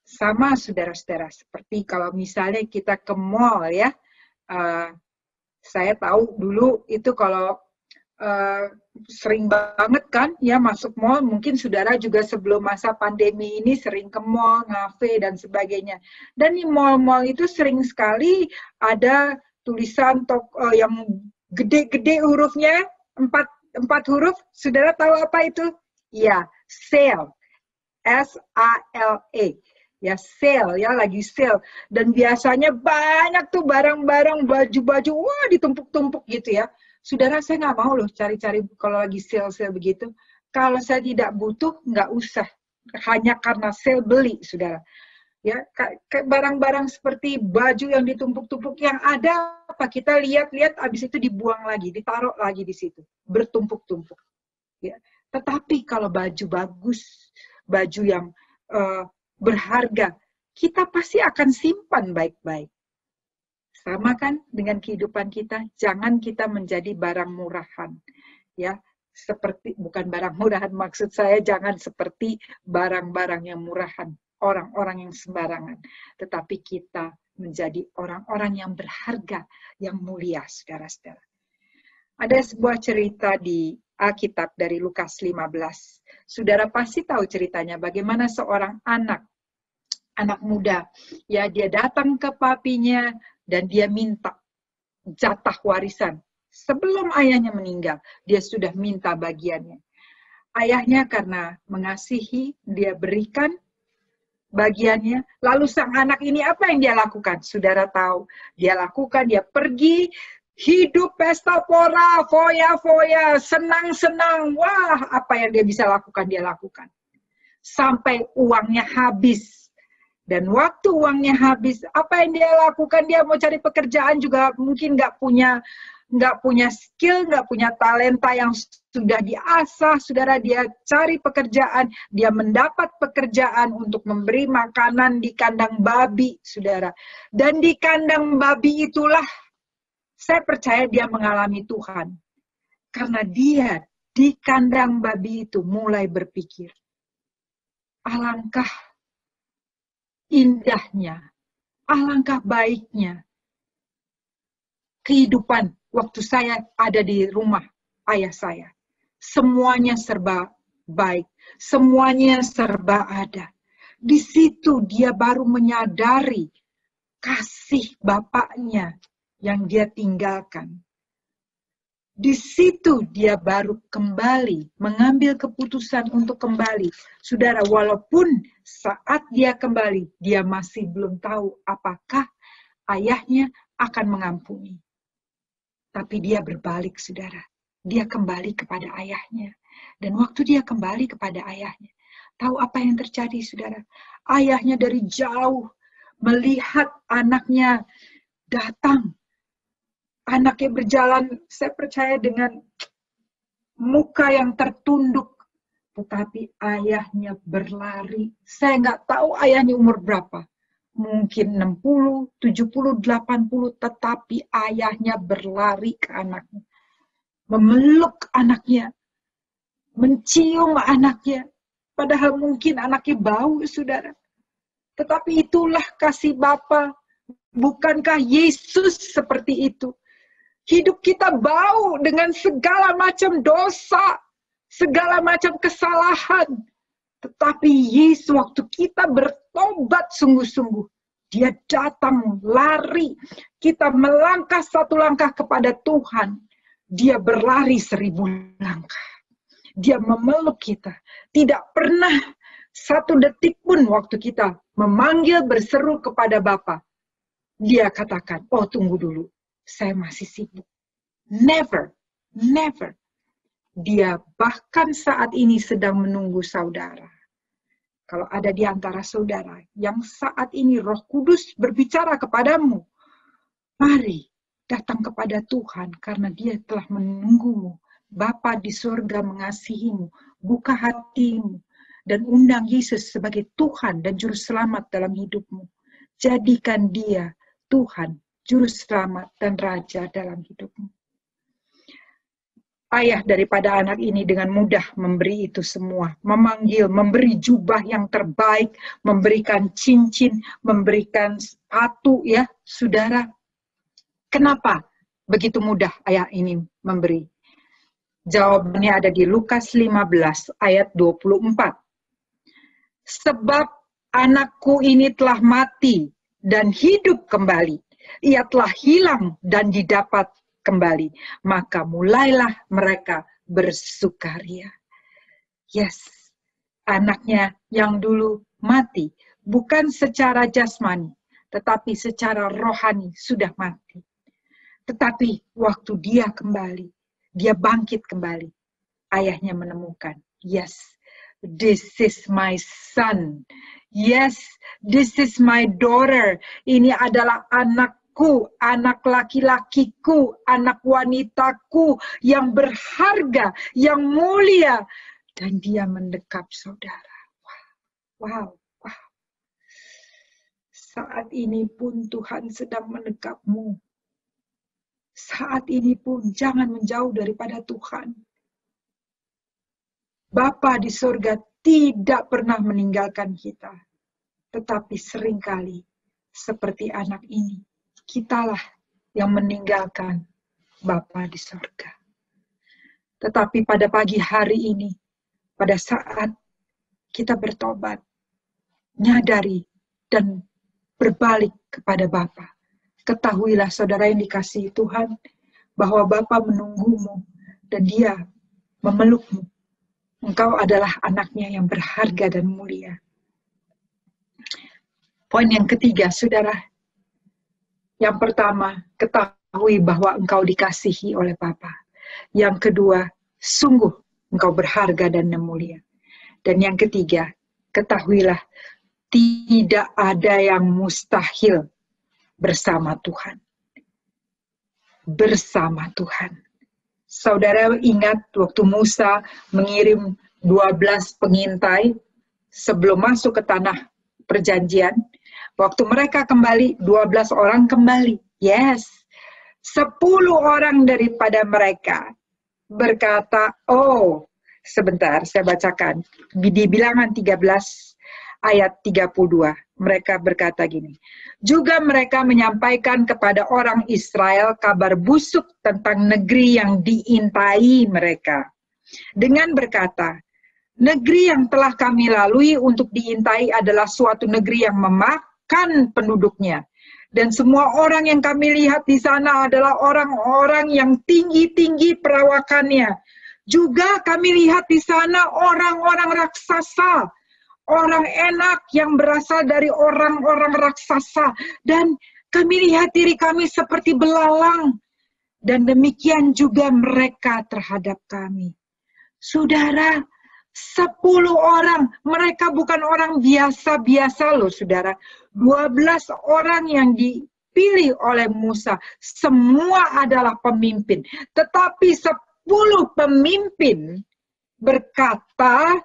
Sama saudara-saudara, seperti kalau misalnya kita ke mall ya, saya tahu dulu itu kalau sering banget kan ya masuk mall, mungkin saudara juga sebelum masa pandemi ini sering ke mall, ngafe dan sebagainya. Dan di mall-mall itu sering sekali ada tulisan yang gede-gede hurufnya, empat huruf. Saudara tahu apa itu? Ya, sale. S-A-L-E. Ya, sale, ya lagi sale. Dan biasanya banyak tuh barang-barang, baju-baju, wah ditumpuk-tumpuk gitu ya. Saudara, saya nggak mau loh cari-cari kalau lagi sale-sale begitu. Kalau saya tidak butuh, nggak usah. Hanya karena sale beli, saudara. Ya, barang-barang seperti baju yang ditumpuk-tumpuk yang ada, apa kita lihat-lihat, habis itu dibuang lagi, ditaruh lagi di situ, bertumpuk-tumpuk. Ya. Tetapi kalau baju bagus, baju yang berharga, kita pasti akan simpan baik-baik. Sama kan dengan kehidupan kita, jangan kita menjadi barang murahan. Ya, seperti bukan barang murahan, maksud saya jangan seperti barang-barang yang murahan, orang-orang yang sembarangan. Tetapi kita menjadi orang-orang yang berharga, yang mulia, saudara-saudara. Ada sebuah cerita di Alkitab dari Lukas 15. Saudara pasti tahu ceritanya, bagaimana seorang anak muda, ya dia datang ke papinya, dan dia minta jatah warisan. Sebelum ayahnya meninggal, dia sudah minta bagiannya. Ayahnya karena mengasihi, dia berikan bagiannya. Lalu sang anak ini apa yang dia lakukan? Saudara tahu, dia pergi, hidup pesta pora, foya-foya, senang-senang. Wah, apa yang dia bisa lakukan, dia lakukan. Sampai uangnya habis. Dan waktu uangnya habis, apa yang dia lakukan? Dia mau cari pekerjaan juga mungkin nggak punya skill, nggak punya talenta yang sudah diasah. Saudara, dia cari pekerjaan, dia mendapat pekerjaan untuk memberi makanan di kandang babi, saudara. Dan di kandang babi itulah saya percaya dia mengalami Tuhan. Karena dia di kandang babi itu mulai berpikir, alangkah indahnya, alangkah baiknya kehidupan waktu saya ada di rumah ayah saya. Semuanya serba baik, semuanya serba ada. Di situ dia baru menyadari kasih bapaknya yang dia tinggalkan. Di situ dia baru kembali, mengambil keputusan untuk kembali. Saudara, walaupun saat dia kembali, dia masih belum tahu apakah ayahnya akan mengampuni. Tapi dia berbalik, saudara. Dia kembali kepada ayahnya. Dan waktu dia kembali kepada ayahnya, tahu apa yang terjadi, saudara? Ayahnya dari jauh melihat anaknya datang. Anaknya berjalan, saya percaya dengan muka yang tertunduk. Tetapi ayahnya berlari. Saya nggak tahu ayahnya umur berapa. Mungkin 60, 70, 80. Tetapi ayahnya berlari ke anaknya. Memeluk anaknya. Mencium anaknya. Padahal mungkin anaknya bau, saudara. Tetapi itulah kasih Bapa. Bukankah Yesus seperti itu? Hidup kita bau dengan segala macam dosa, segala macam kesalahan. Tetapi Yesus waktu kita bertobat sungguh-sungguh, dia datang lari. Kita melangkah satu langkah kepada Tuhan, dia berlari 1000 langkah. Dia memeluk kita. Tidak pernah satu detik pun waktu kita memanggil berseru kepada Bapa, dia katakan, oh tunggu dulu. Saya masih sibuk. Never, never. Dia bahkan saat ini sedang menunggu saudara. Kalau ada di antara saudara yang saat ini Roh Kudus berbicara kepadamu, mari datang kepada Tuhan karena Dia telah menunggumu. Bapa di surga mengasihimu, buka hatimu, dan undang Yesus sebagai Tuhan dan Juru Selamat dalam hidupmu. Jadikan Dia Tuhan, Juru Selamat, dan Raja dalam hidupmu. Ayah daripada anak ini dengan mudah memberi itu semua. Memanggil, memberi jubah yang terbaik, memberikan cincin, memberikan sepatu, ya, saudara. Kenapa begitu mudah ayah ini memberi? Jawabannya ada di Lukas 15 ayat 24. Sebab anakku ini telah mati dan hidup kembali. Ia telah hilang dan didapat kembali. Maka mulailah mereka bersukaria. Yes, anaknya yang dulu mati, bukan secara jasmani, tetapi secara rohani sudah mati. Tetapi waktu dia kembali, dia bangkit kembali. Ayahnya menemukan, yes, this is my son. Yes, this is my daughter. Ini adalah anakku, anak laki-lakiku, anak wanitaku yang berharga, yang mulia. Dan dia mendekap saudara. Wow, wow. Saat ini pun Tuhan sedang mendekapmu. Saat ini pun jangan menjauh daripada Tuhan. Bapa di surga tidak pernah meninggalkan kita. Tetapi seringkali seperti anak ini, kitalah yang meninggalkan Bapa di surga. Tetapi pada pagi hari ini, pada saat kita bertobat, nyadari dan berbalik kepada Bapa. Ketahuilah saudara yang dikasihi Tuhan, bahwa Bapa menunggumu dan Dia memelukmu. Engkau adalah anaknya yang berharga dan mulia. Poin yang ketiga, saudara. Yang pertama, ketahui bahwa engkau dikasihi oleh Bapa. Yang kedua, sungguh engkau berharga dan mulia. Dan yang ketiga, ketahuilah tidak ada yang mustahil bersama Tuhan. Bersama Tuhan. Saudara ingat waktu Musa mengirim 12 pengintai sebelum masuk ke tanah perjanjian. Waktu mereka kembali, 12 orang kembali. Yes. 10 orang daripada mereka berkata, oh, sebentar saya bacakan. Di Bilangan 13 ayat 32. Mereka berkata gini, juga mereka menyampaikan kepada orang Israel kabar busuk tentang negeri yang diintai mereka. Dengan berkata, negeri yang telah kami lalui untuk diintai adalah suatu negeri yang memakan penduduknya. Dan semua orang yang kami lihat di sana adalah orang-orang yang tinggi-tinggi perawakannya. Juga kami lihat di sana orang-orang raksasa, orang enak yang berasal dari orang-orang raksasa. Dan kami lihat diri kami seperti belalang. Dan demikian juga mereka terhadap kami. Saudara, 10 orang. Mereka bukan orang biasa-biasa loh, saudara. 12 orang yang dipilih oleh Musa. Semua adalah pemimpin. Tetapi 10 pemimpin berkata,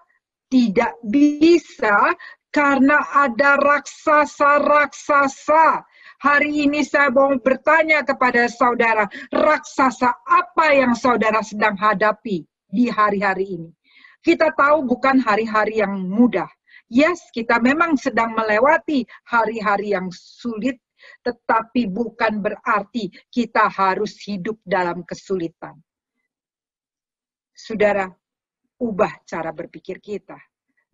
tidak bisa karena ada raksasa-raksasa. Hari ini saya mau bertanya kepada saudara, raksasa apa yang saudara sedang hadapi di hari-hari ini? Kita tahu bukan hari-hari yang mudah. Yes, kita memang sedang melewati hari-hari yang sulit, tetapi bukan berarti kita harus hidup dalam kesulitan. Saudara, ubah cara berpikir kita.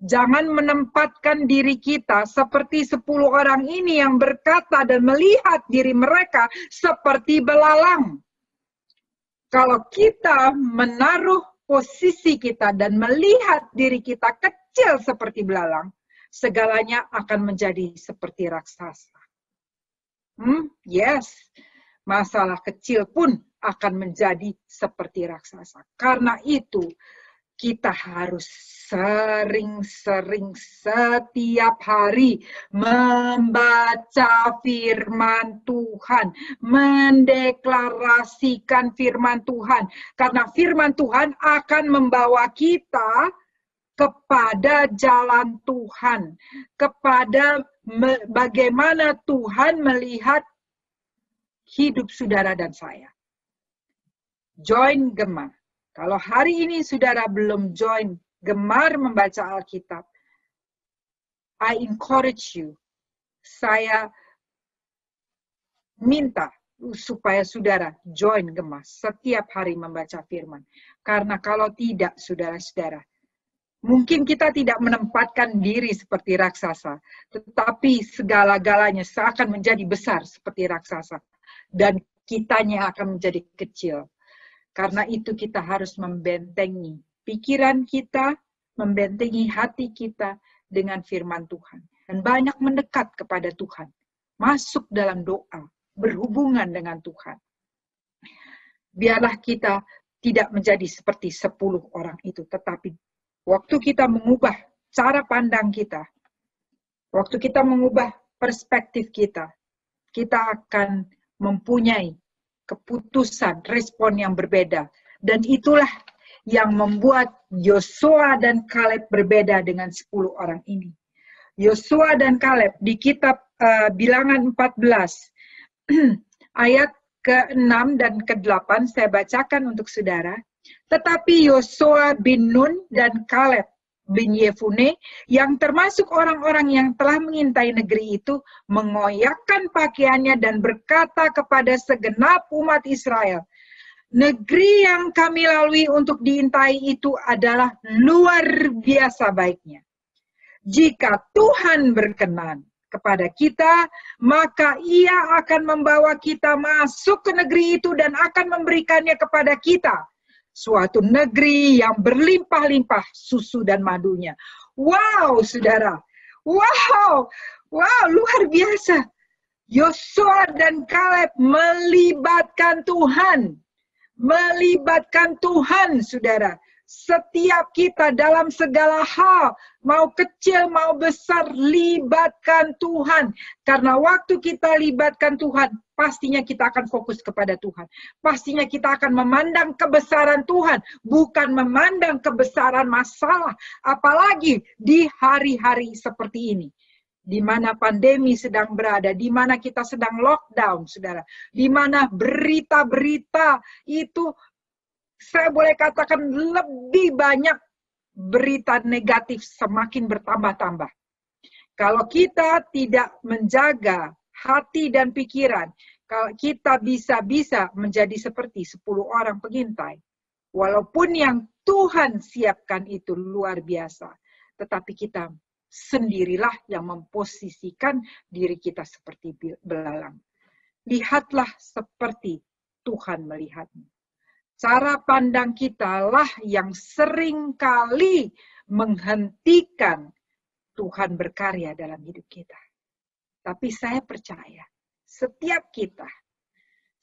Jangan menempatkan diri kita seperti 10 orang ini yang berkata dan melihat diri mereka seperti belalang. Kalau kita menaruh posisi kita dan melihat diri kita kecil seperti belalang, segalanya akan menjadi seperti raksasa. Yes, masalah kecil pun akan menjadi seperti raksasa. Karena itu, kita harus sering-sering setiap hari membaca firman Tuhan, mendeklarasikan firman Tuhan. Karena firman Tuhan akan membawa kita kepada jalan Tuhan, kepada bagaimana Tuhan melihat hidup saudara dan saya. Join Gemar. Kalau hari ini saudara belum join Gemar membaca Alkitab, I encourage you, saya minta supaya saudara join Gemar setiap hari membaca firman. Karena kalau tidak, saudara-saudara, mungkin kita tidak menempatkan diri seperti raksasa, tetapi segala-galanya seakan menjadi besar seperti raksasa. Dan kitanya akan menjadi kecil. Karena itu kita harus membentengi pikiran kita, membentengi hati kita dengan firman Tuhan. Dan banyak mendekat kepada Tuhan. Masuk dalam doa, berhubungan dengan Tuhan. Biarlah kita tidak menjadi seperti 10 orang itu. Tetapi waktu kita mengubah cara pandang kita, waktu kita mengubah perspektif kita, kita akan mempunyai keputusan, respon yang berbeda. Dan itulah yang membuat Yosua dan Kaleb berbeda dengan 10 orang ini. Yosua dan Kaleb di kitab Bilangan 14, ayat ke-6 dan ke-8, saya bacakan untuk saudara. Tetapi Yosua bin Nun dan Kaleb bin Yefune, yang termasuk orang-orang yang telah mengintai negeri itu, mengoyakkan pakaiannya dan berkata kepada segenap umat Israel, negeri yang kami lalui untuk diintai itu adalah luar biasa baiknya. Jika Tuhan berkenan kepada kita, maka Ia akan membawa kita masuk ke negeri itu dan akan memberikannya kepada kita. Suatu negeri yang berlimpah-limpah susu dan madunya. Wow, saudara. Wow, luar biasa. Yosua dan Kaleb melibatkan Tuhan. Melibatkan Tuhan, saudara. Setiap kita dalam segala hal, mau kecil, mau besar, libatkan Tuhan. Karena waktu kita libatkan Tuhan, pastinya kita akan fokus kepada Tuhan. Pastinya kita akan memandang kebesaran Tuhan, bukan memandang kebesaran masalah. Apalagi di hari-hari seperti ini. Di mana pandemi sedang berada, di mana kita sedang lockdown, saudara. Di mana berita-berita itu, saya boleh katakan lebih banyak berita negatif semakin bertambah-tambah. Kalau kita tidak menjaga hati dan pikiran, kalau kita bisa menjadi seperti 10 orang pengintai. Walaupun yang Tuhan siapkan itu luar biasa. Tetapi kita sendirilah yang memposisikan diri kita seperti belalang. Lihatlah seperti Tuhan melihatmu. Cara pandang kita lah yang sering kali menghentikan Tuhan berkarya dalam hidup kita. Tapi saya percaya, setiap kita,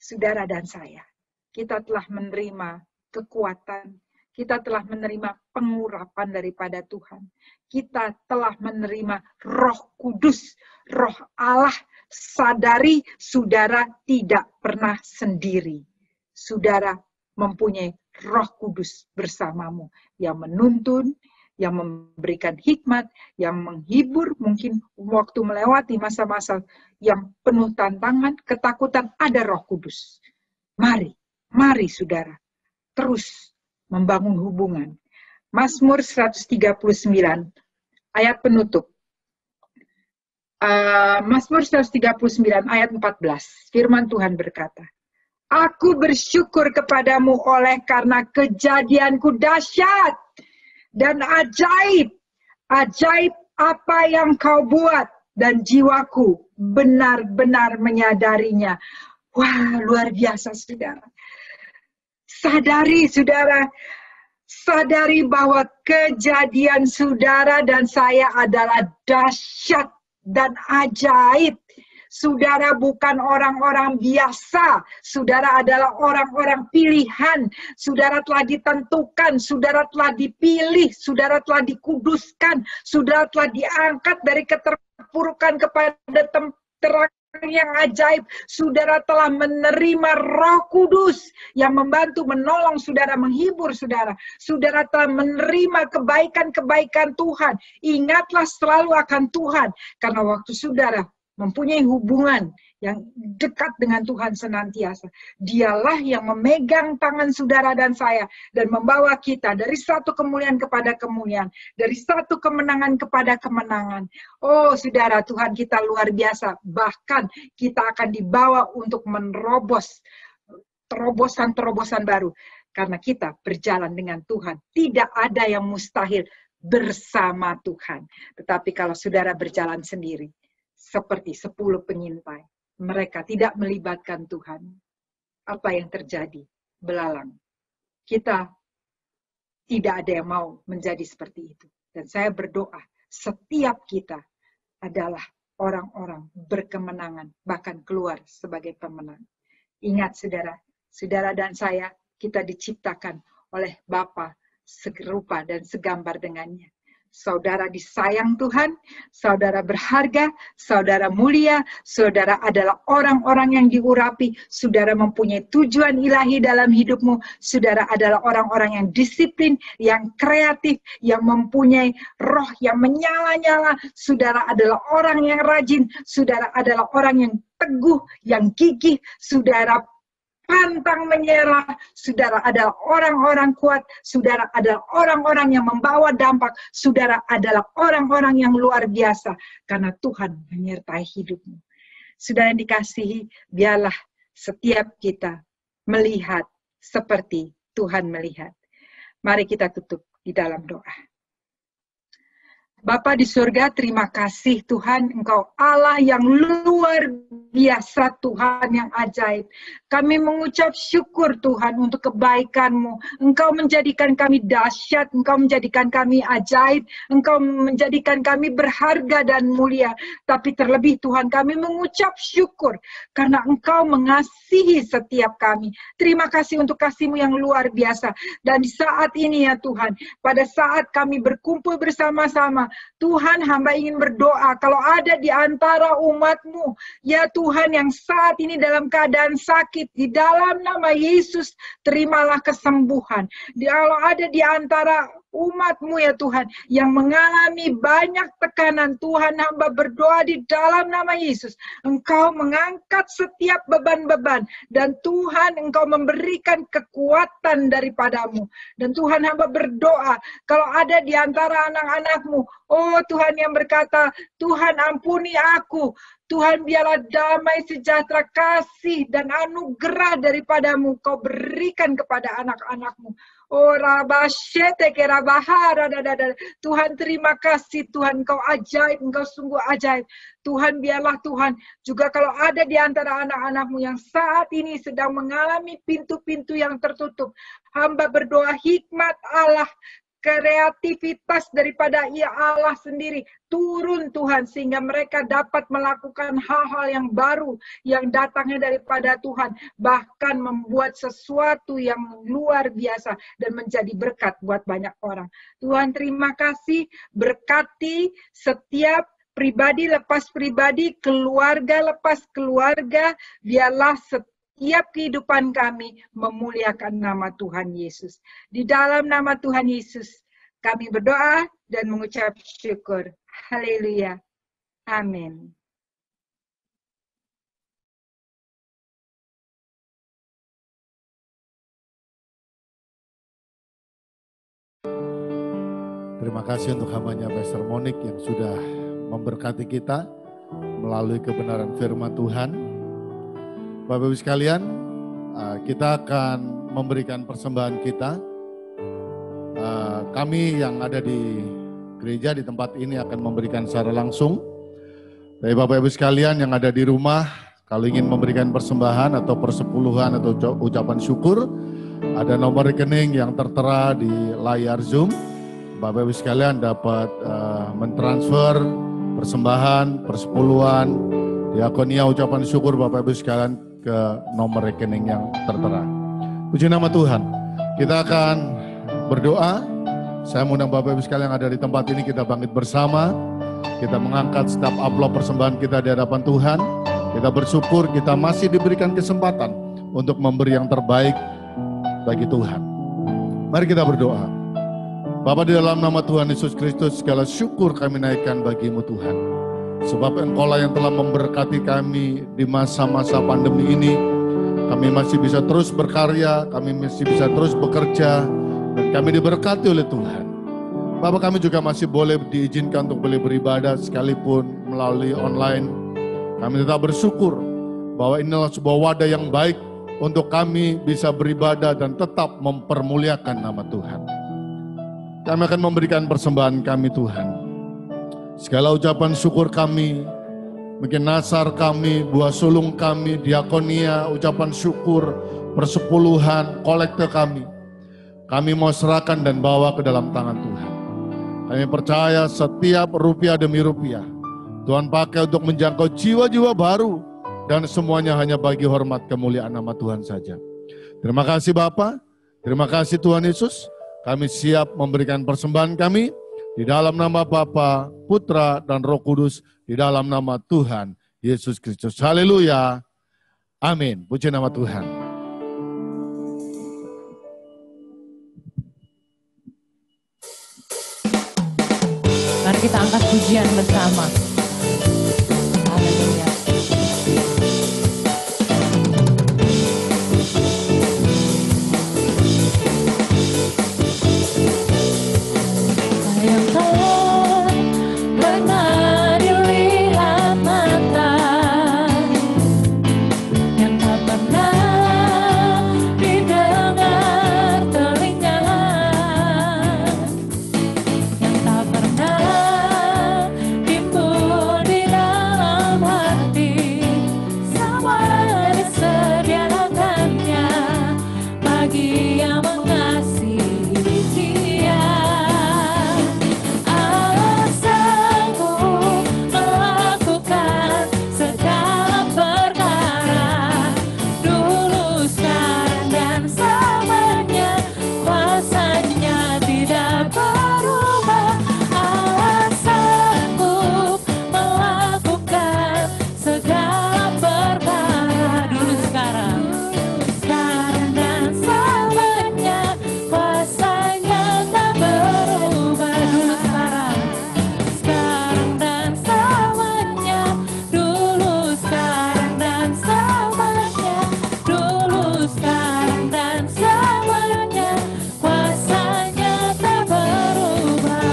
saudara dan saya, kita telah menerima kekuatan, kita telah menerima pengurapan daripada Tuhan. Kita telah menerima Roh Kudus, Roh Allah. Sadari saudara tidak pernah sendiri. Saudara mempunyai Roh Kudus bersamamu yang menuntun, yang memberikan hikmat, yang menghibur, mungkin waktu melewati masa-masa yang penuh tantangan, ketakutan, ada Roh Kudus. Mari saudara, terus membangun hubungan. Mazmur 139, ayat penutup. Mazmur 139, ayat 14, firman Tuhan berkata, Aku bersyukur kepadamu oleh karena kejadianku dahsyat dan ajaib. Ajaib apa yang kau buat dan jiwaku benar-benar menyadarinya. Wah, luar biasa saudara. Sadari saudara, sadari bahwa kejadian saudara dan saya adalah dahsyat dan ajaib. Saudara bukan orang-orang biasa. Saudara adalah orang-orang pilihan. Saudara telah ditentukan, saudara telah dipilih, saudara telah dikuduskan, saudara telah diangkat dari keterpurukan kepada terang yang ajaib. Saudara telah menerima Roh Kudus yang membantu, menolong saudara, menghibur saudara. Saudara telah menerima kebaikan-kebaikan Tuhan. Ingatlah selalu akan Tuhan, karena waktu saudara mempunyai hubungan yang dekat dengan Tuhan senantiasa, Dialah yang memegang tangan saudara dan saya dan membawa kita dari satu kemuliaan kepada kemuliaan, dari satu kemenangan kepada kemenangan. Oh saudara, Tuhan kita luar biasa. Bahkan kita akan dibawa untuk menerobos terobosan-terobosan baru, karena kita berjalan dengan Tuhan. Tidak ada yang mustahil bersama Tuhan. Tetapi kalau saudara berjalan sendiri, seperti 10 penyintai, mereka tidak melibatkan Tuhan, apa yang terjadi? Belalang. Kita tidak ada yang mau menjadi seperti itu. Dan saya berdoa, setiap kita adalah orang-orang berkemenangan, bahkan keluar sebagai pemenang. Ingat saudara, saudara dan saya, kita diciptakan oleh Bapa serupa dan segambar dengannya. Saudara disayang Tuhan, saudara berharga, saudara mulia, saudara adalah orang-orang yang diurapi, saudara mempunyai tujuan ilahi dalam hidupmu, saudara adalah orang-orang yang disiplin, yang kreatif, yang mempunyai roh yang menyala-nyala, saudara adalah orang yang rajin, saudara adalah orang yang teguh, yang gigih, saudara pantang menyerah, saudara adalah orang-orang kuat, saudara adalah orang-orang yang membawa dampak, saudara adalah orang-orang yang luar biasa, karena Tuhan menyertai hidupmu. Saudara yang dikasihi, biarlah setiap kita melihat seperti Tuhan melihat. Mari kita tutup di dalam doa. Bapa di surga, terima kasih Tuhan, Engkau Allah yang luar biasa, Tuhan yang ajaib. Kami mengucap syukur Tuhan untuk kebaikan-Mu. Engkau menjadikan kami dahsyat, Engkau menjadikan kami ajaib, Engkau menjadikan kami berharga dan mulia. Tapi terlebih Tuhan, kami mengucap syukur karena Engkau mengasihi setiap kami. Terima kasih untuk kasih-Mu yang luar biasa. Dan di saat ini ya Tuhan, pada saat kami berkumpul bersama-sama, Tuhan, hamba ingin berdoa kalau ada di antara umat-Mu, ya Tuhan, yang saat ini dalam keadaan sakit, di dalam nama Yesus, terimalah kesembuhan. Kalau ada di antara umat-Mu ya Tuhan, yang mengalami banyak tekanan, Tuhan, hamba berdoa di dalam nama Yesus, Engkau mengangkat setiap beban-beban, dan Tuhan, Engkau memberikan kekuatan daripada-Mu. Dan Tuhan, hamba berdoa, kalau ada di antara anak-anak-Mu, oh Tuhan yang berkata, Tuhan ampuni aku, Tuhan biarlah damai, sejahtera, kasih, dan anugerah daripada-Mu Kau berikan kepada anak-anak-Mu. Oh Rabashete Kerabahara, Tuhan terima kasih Tuhan, Engkau ajaib, Engkau sungguh ajaib. Tuhan biarlah Tuhan, juga kalau ada di antara anak-anak-Mu yang saat ini sedang mengalami pintu-pintu yang tertutup, hamba berdoa hikmat Allah, kreativitas daripada Ia Allah sendiri turun Tuhan, sehingga mereka dapat melakukan hal-hal yang baru yang datangnya daripada Tuhan, bahkan membuat sesuatu yang luar biasa dan menjadi berkat buat banyak orang. Tuhan terima kasih, berkati setiap pribadi lepas pribadi, keluarga lepas keluarga, biarlah setiap kehidupan kami memuliakan nama Tuhan Yesus. Di dalam nama Tuhan Yesus kami berdoa dan mengucap syukur. Haleluya. Amin. Terima kasih untuk hambanya Pastor Monik yang sudah memberkati kita melalui kebenaran firman Tuhan. Bapak-Ibu sekalian, kita akan memberikan persembahan kita. Kami yang ada di gereja di tempat ini akan memberikan secara langsung. Tapi Bapak-Ibu sekalian yang ada di rumah, kalau ingin memberikan persembahan atau persepuluhan atau ucapan syukur, ada nomor rekening yang tertera di layar Zoom. Bapak-Ibu sekalian dapat mentransfer persembahan, persepuluhan, Diakonia ucapan syukur Bapak Ibu sekalian ke nomor rekening yang tertera. Puji nama Tuhan. Kita akan berdoa. Saya mengundang Bapak Ibu sekalian yang ada di tempat ini, kita bangkit bersama. Kita mengangkat setiap amplop persembahan kita di hadapan Tuhan. Kita bersyukur kita masih diberikan kesempatan untuk memberi yang terbaik bagi Tuhan. Mari kita berdoa. Bapa, di dalam nama Tuhan Yesus Kristus, segala syukur kami naikkan bagi-Mu Tuhan. Sebab Engkau-lah yang telah memberkati kami di masa-masa pandemi ini. Kami masih bisa terus berkarya, kami masih bisa terus bekerja, dan kami diberkati oleh Tuhan. Bapak, kami juga masih boleh diizinkan untuk boleh beribadah sekalipun melalui online. Kami tetap bersyukur bahwa inilah sebuah wadah yang baik untuk kami bisa beribadah dan tetap mempermuliakan nama Tuhan. Kami akan memberikan persembahan kami Tuhan. Segala ucapan syukur kami, mungkin nasar kami, buah sulung kami, diakonia, ucapan syukur, persepuluhan, kolekte kami mau serahkan dan bawa ke dalam tangan Tuhan. Kami percaya setiap rupiah demi rupiah Tuhan pakai untuk menjangkau jiwa-jiwa baru, dan semuanya hanya bagi hormat kemuliaan nama Tuhan saja. Terima kasih Bapa, terima kasih Tuhan Yesus. Kami siap memberikan persembahan kami di dalam nama Bapa, Putra, dan Roh Kudus, di dalam nama Tuhan Yesus Kristus. Haleluya. Amin. Puji nama Tuhan. Mari kita angkat pujian bersama. Haleluya. Yang tak pernah dilihat mata, yang tak pernah didengar telinga, yang tak pernah timbul di dalam hati, semua disediakannya bagi yang mengasihi Dia. Allah sanggup melakukan segala perkara, dulu, sekarang, dan selamanya. Kuasanya tidak berubah. Allah sanggup melakukan segala perkara, dulu, sekarang, dan selamanya. Kuasanya tak berubah. Dulu, sekarang, dan selamanya. Dulu, sekarang, dan selamanya. Dulu, sekarang, dan selamanya. Kuasanya tak berubah.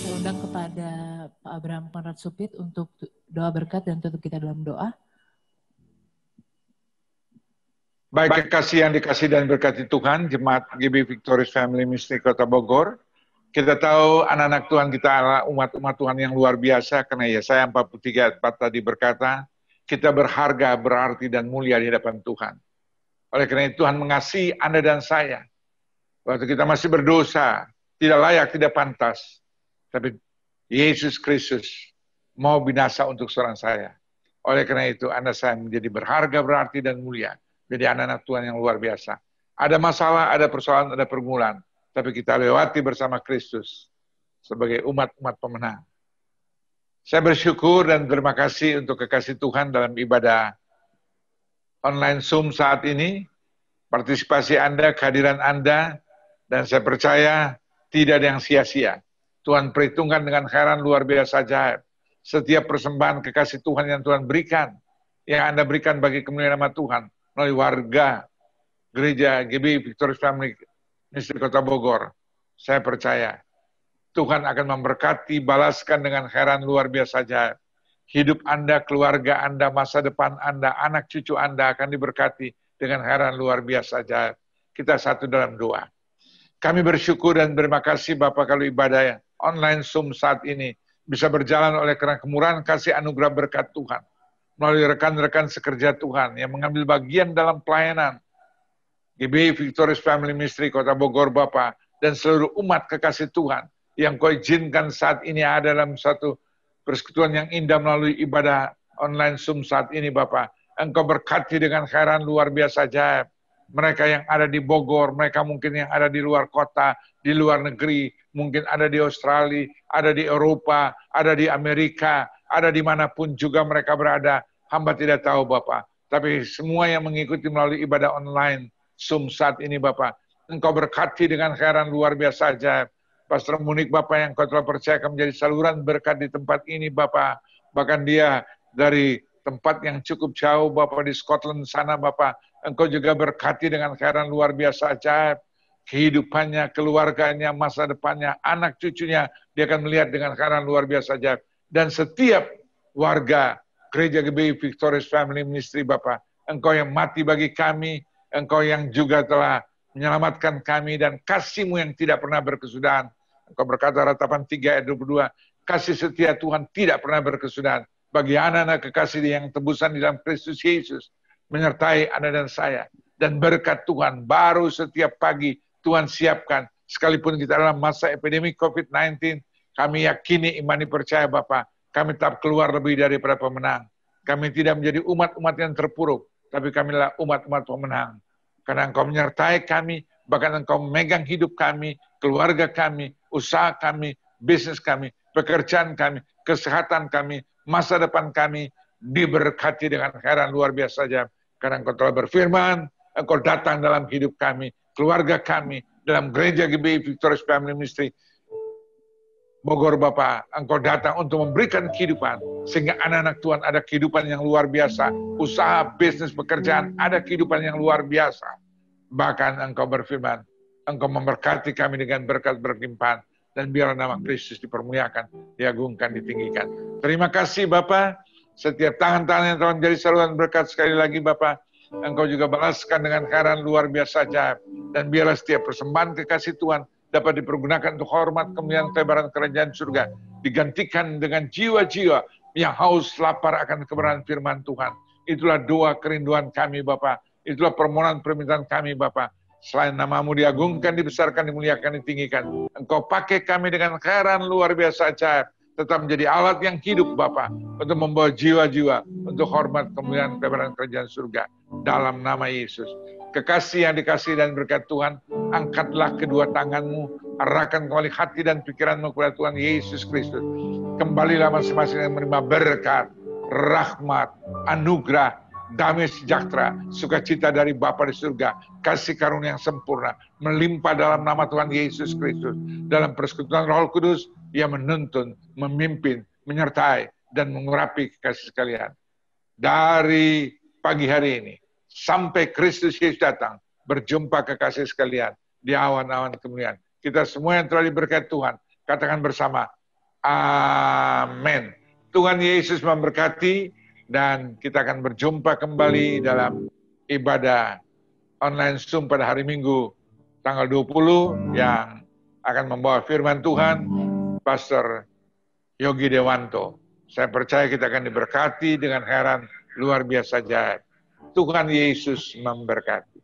Saya undang kepada Pak Abraham Konrad Supit untuk doa berkat dan tutup kita dalam doa. Baik, kekasih yang dikasih dan berkati Tuhan, Jemaat GB Victorious Family Ministry Kota Bogor. Kita tahu anak-anak Tuhan kita adalah umat-umat Tuhan yang luar biasa, karena Yesaya 43 ayat 4 tadi berkata, kita berharga, berarti, dan mulia di hadapan Tuhan. Oleh karena itu Tuhan mengasihi Anda dan saya. Waktu kita masih berdosa, tidak layak, tidak pantas. Tapi Yesus Kristus mau binasa untuk seorang saya. Oleh karena itu Anda saya menjadi berharga, berarti, dan mulia. Jadi anak-anak Tuhan yang luar biasa. Ada masalah, ada persoalan, ada pergumulan. Tapi kita lewati bersama Kristus sebagai umat-umat pemenang. Saya bersyukur dan terima kasih untuk kekasih Tuhan dalam ibadah online Zoom saat ini. Partisipasi Anda, kehadiran Anda, dan saya percaya tidak ada yang sia-sia. Tuhan perhitungkan dengan heran luar biasa ajaib. Setiap persembahan kekasih Tuhan yang Tuhan berikan, yang Anda berikan bagi kemuliaan nama Tuhan, melalui warga gereja GB Victorious Family Ministry Kota Bogor, saya percaya Tuhan akan memberkati, balaskan dengan heran luar biasa ajaib. Hidup Anda, keluarga Anda, masa depan Anda, anak cucu Anda akan diberkati dengan heran luar biasa ajaib. Kita satu dalam doa. Kami bersyukur dan berterima kasih Bapak kalau ibadah online Zoom saat ini bisa berjalan oleh karena kemurahan kasih anugerah berkat Tuhan. Melalui rekan-rekan sekerja Tuhan yang mengambil bagian dalam pelayanan GB Victorious Family Ministry Kota Bogor Bapak, dan seluruh umat kekasih Tuhan yang Kau izinkan saat ini ada dalam satu persekutuan yang indah melalui ibadah online Zoom saat ini Bapak. Engkau berkati dengan khairan luar biasa ajaib. Mereka yang ada di Bogor, mereka mungkin yang ada di luar kota, di luar negeri, mungkin ada di Australia, ada di Eropa, ada di Amerika, ada dimanapun juga mereka berada. Hamba tidak tahu Bapak. Tapi semua yang mengikuti melalui ibadah online Zoom saat ini Bapak. Engkau berkati dengan khairan luar biasa ajaib. Pastor Munik Bapak yang Kau telah percayakan menjadi saluran berkat di tempat ini Bapak. Bahkan dia dari tempat yang cukup jauh Bapak di Scotland sana Bapak. Engkau juga berkati dengan khairan luar biasa ajaib. Kehidupannya, keluarganya, masa depannya, anak cucunya. Dia akan melihat dengan khairan luar biasa ajaib. Dan setiap warga Gereja GBI Victorious Family Ministry Bapak. Engkau yang mati bagi kami. Engkau yang juga telah menyelamatkan kami. Dan kasih-Mu yang tidak pernah berkesudahan. Engkau berkata Ratapan 3 ayat 22, kasih setia Tuhan tidak pernah berkesudahan bagi anak-anak kekasih yang tebusan di dalam Kristus Yesus, menyertai Anda dan saya. Dan berkat Tuhan baru setiap pagi Tuhan siapkan, sekalipun kita dalam masa epidemi COVID-19, kami yakini, imani, percaya Bapa, kami tetap keluar lebih daripada pemenang. Kami tidak menjadi umat-umat yang terpuruk, tapi kami adalah umat-umat pemenang. Karena Engkau menyertai kami, bahkan Engkau memegang hidup kami, keluarga kami, usaha kami, bisnis kami, pekerjaan kami, kesehatan kami, masa depan kami, diberkati dengan khairan luar biasa saja. Karena Engkau telah berfirman, Engkau datang dalam hidup kami, keluarga kami, dalam gereja GBI Victorious Family Ministry, Bogor Bapak, Engkau datang untuk memberikan kehidupan, sehingga anak-anak Tuhan ada kehidupan yang luar biasa, usaha, bisnis, pekerjaan, ada kehidupan yang luar biasa. Bahkan Engkau berfirman, Engkau memberkati kami dengan berkat berlimpahan, dan biarlah nama Kristus dipermuliakan, diagungkan, ditinggikan. Terima kasih Bapak, setiap tangan-tangan yang telah menjadi saluran berkat sekali lagi Bapak, Engkau juga balaskan dengan khairan luar biasa ajaib, dan biarlah setiap persembahan kekasih Tuhan dapat dipergunakan untuk hormat kemuliaan kelebaran kerajaan surga, digantikan dengan jiwa-jiwa yang haus lapar akan kebenaran firman Tuhan. Itulah doa kerinduan kami Bapak, itulah permohonan permintaan kami Bapak. Selain nama-Mu diagungkan, dibesarkan, dimuliakan, ditinggikan, Engkau pakai kami dengan khairan luar biasa ajaib, tetap menjadi alat yang hidup Bapa, untuk membawa jiwa-jiwa untuk hormat kemuliaan kelebaran kerajaan surga. Dalam nama Yesus. Kekasih yang dikasih dan berkat Tuhan, angkatlah kedua tangan-Mu, arahkan kembali hati dan pikiran-Mu kepada Tuhan Yesus Kristus. Kembalilah masing-masing yang menerima berkat, rahmat, anugerah, damai sejahtera, sukacita dari Bapa di surga, kasih karunia yang sempurna, melimpah dalam nama Tuhan Yesus Kristus. Dalam persekutuan Roh Kudus, Ia menuntun, memimpin, menyertai, dan mengurapi kekasih sekalian. Dari pagi hari ini, sampai Kristus Yesus datang, berjumpa kekasih sekalian di awan-awan kemuliaan. Kita semua yang telah diberkati Tuhan, katakan bersama, amin. Tuhan Yesus memberkati, dan kita akan berjumpa kembali dalam ibadah online Zoom pada hari Minggu, tanggal 20, yang akan membawa firman Tuhan, Pastor Yogi Dewanto. Saya percaya kita akan diberkati dengan heran luar biasa ajaib. Tuhan Yesus memberkati.